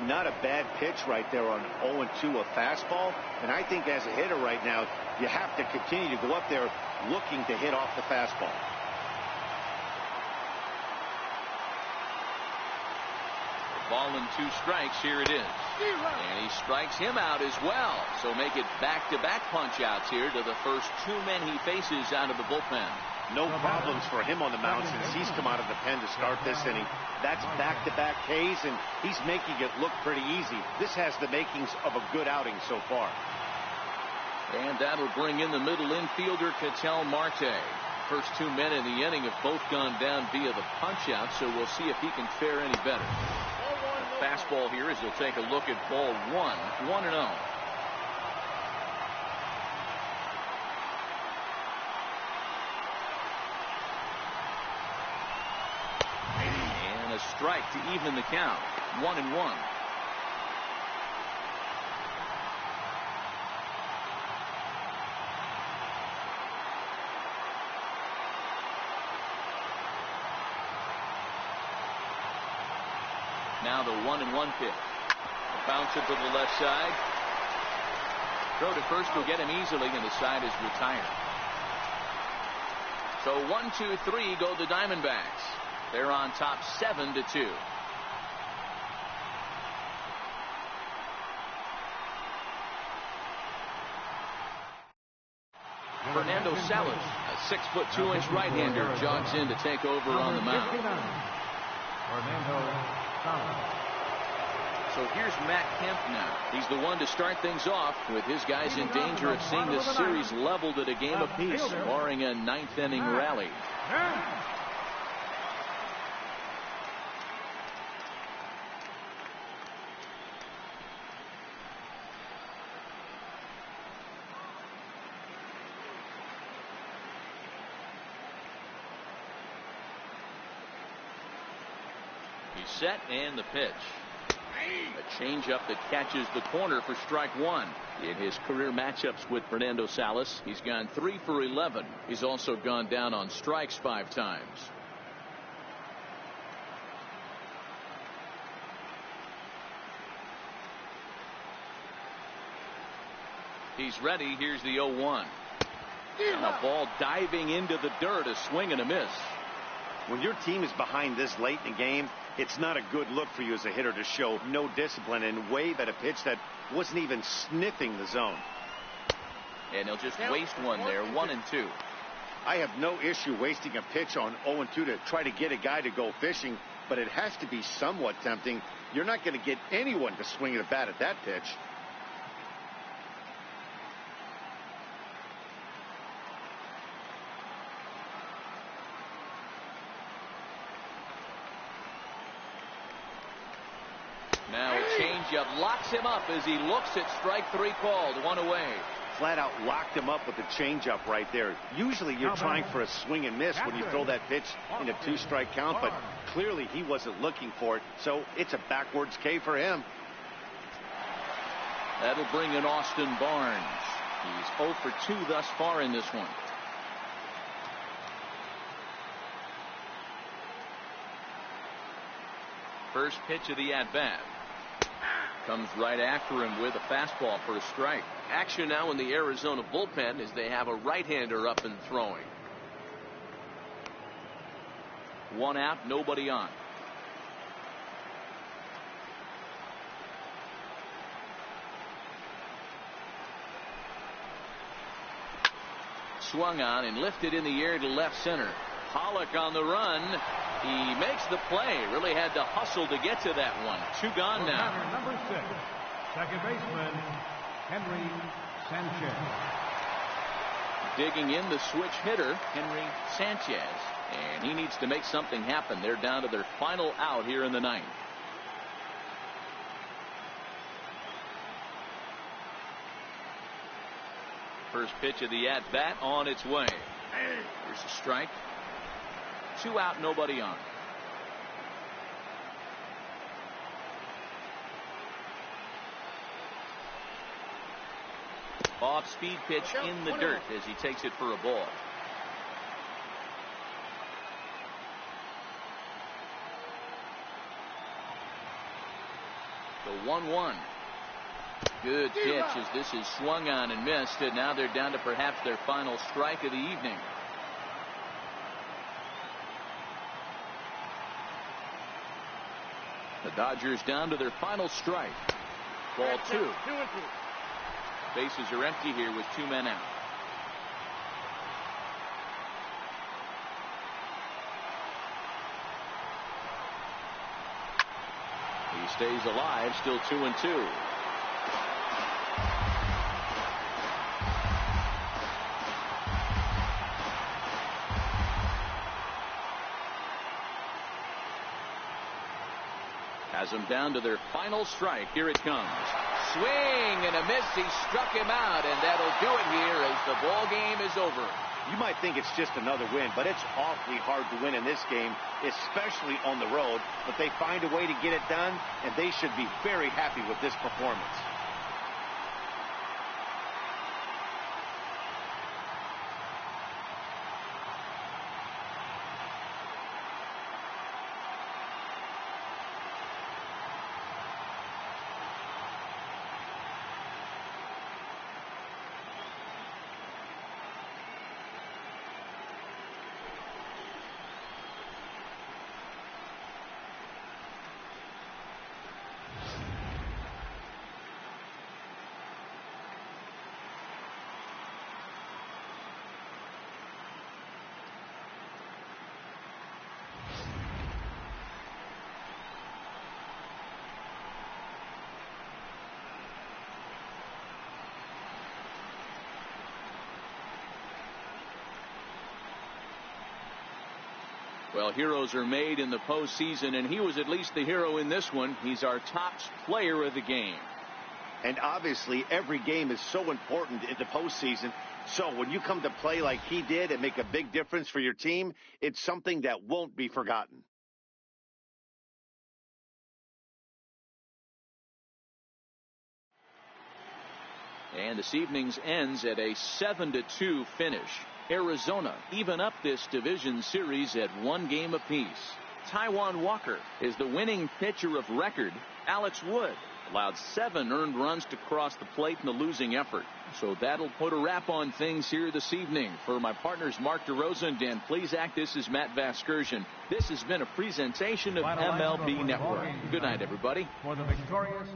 Not a bad pitch right there on 0-2, a fastball. And I think as a hitter right now, you have to continue to go up there looking to hit off the fastball. Ball and 2 strikes. Here it is. And he strikes him out as well. So make it back-to-back punch-outs here to the first 2 men he faces out of the bullpen. No problems for him on the mound since he's come out of the pen to start this inning. That's back-to-back Ks, and he's making it look pretty easy. This has the makings of a good outing so far. And that'll bring in the middle infielder, Ketel Marte. First 2 men in the inning have both gone down via the punch-out, so we'll see if he can fare any better. The fastball here as he'll take a look at ball 1, 1-0. strike to even the count. 1-1. Now the 1-1 pitch. Bounce it to the left side. Throw to first will get him easily, and the side is retired. So 1-2-3 go the Diamondbacks. They're on top 7-2. Fernando Salas, a 6'2" right-hander, jogs in to take over on the mound. Fernando Salas. So here's Matt Kemp now. He's the one to start things off, with his guys in danger of seeing this series leveled at a game apiece, barring a ninth-inning rally. He's set, and the pitch. A changeup that catches the corner for strike one. In his career matchups with Fernando Salas, he's gone 3 for 11. He's also gone down on strikes 5 times. He's ready. Here's the 0-1. And a ball diving into the dirt. A swing and a miss. When your team is behind this late in the game, it's not a good look for you as a hitter to show no discipline and wave at a pitch that wasn't even sniffing the zone. And he'll just waste one there. 1-2. I have no issue wasting a pitch on 0-2 to try to get a guy to go fishing, but it has to be somewhat tempting. You're not going to get anyone to swing at a bat at that pitch. Now a changeup locks him up as he looks at strike 3 called. 1 away. Flat out locked him up with the changeup right there. Usually you're trying for a swing and miss when you throw that pitch in a 2-strike count, but clearly he wasn't looking for it, so it's a backwards K for him. That'll bring in Austin Barnes. He's 0 for 2 thus far in this one. First pitch of the at-bat. Comes right after him with a fastball for a strike. Action now in the Arizona bullpen as they have a right-hander up and throwing. 1 out, nobody on. Swung on and lifted in the air to left center. Pollock on the run. He makes the play. Really had to hustle to get to that one. 2 gone now. Number 6, second baseman, Henry Sanchez. Digging in the switch hitter, Henry Sanchez. And he needs to make something happen. They're down to their final out here in the 9th. First pitch of the at-bat on its way. Here's a strike. 2 out, nobody on. Off-speed pitch in the dirt as he takes it for a ball. The 1-1. Good pitch as this is swung on and missed, and now they're down to perhaps their final strike of the evening. The Dodgers down to their final strike. Ball 2. 2-2. Bases are empty here with 2 men out. He stays alive, still 2-2. Has them down to their final strike. Here it comes. Swing and a miss. He struck him out, and that'll do it here as the ball game is over. You might think it's just another win, but it's awfully hard to win in this game, especially on the road. But they find a way to get it done, and they should be very happy with this performance. Well, heroes are made in the postseason, and he was at least the hero in this one. He's our top player of the game. And obviously, every game is so important in the postseason. So when you come to play like he did and make a big difference for your team, it's something that won't be forgotten. And this evening's ends at a 7-2 finish. Arizona even up this division series at 1 game apiece. Taijuan Walker is the winning pitcher of record. Alex Wood allowed 7 earned runs to cross the plate in the losing effort. So that'll put a wrap on things here this evening. For my partners Mark DeRosa and Dan Plesac, this is Matt Vasgersian. This has been a presentation of MLB Network. Good night, everybody. For the victorious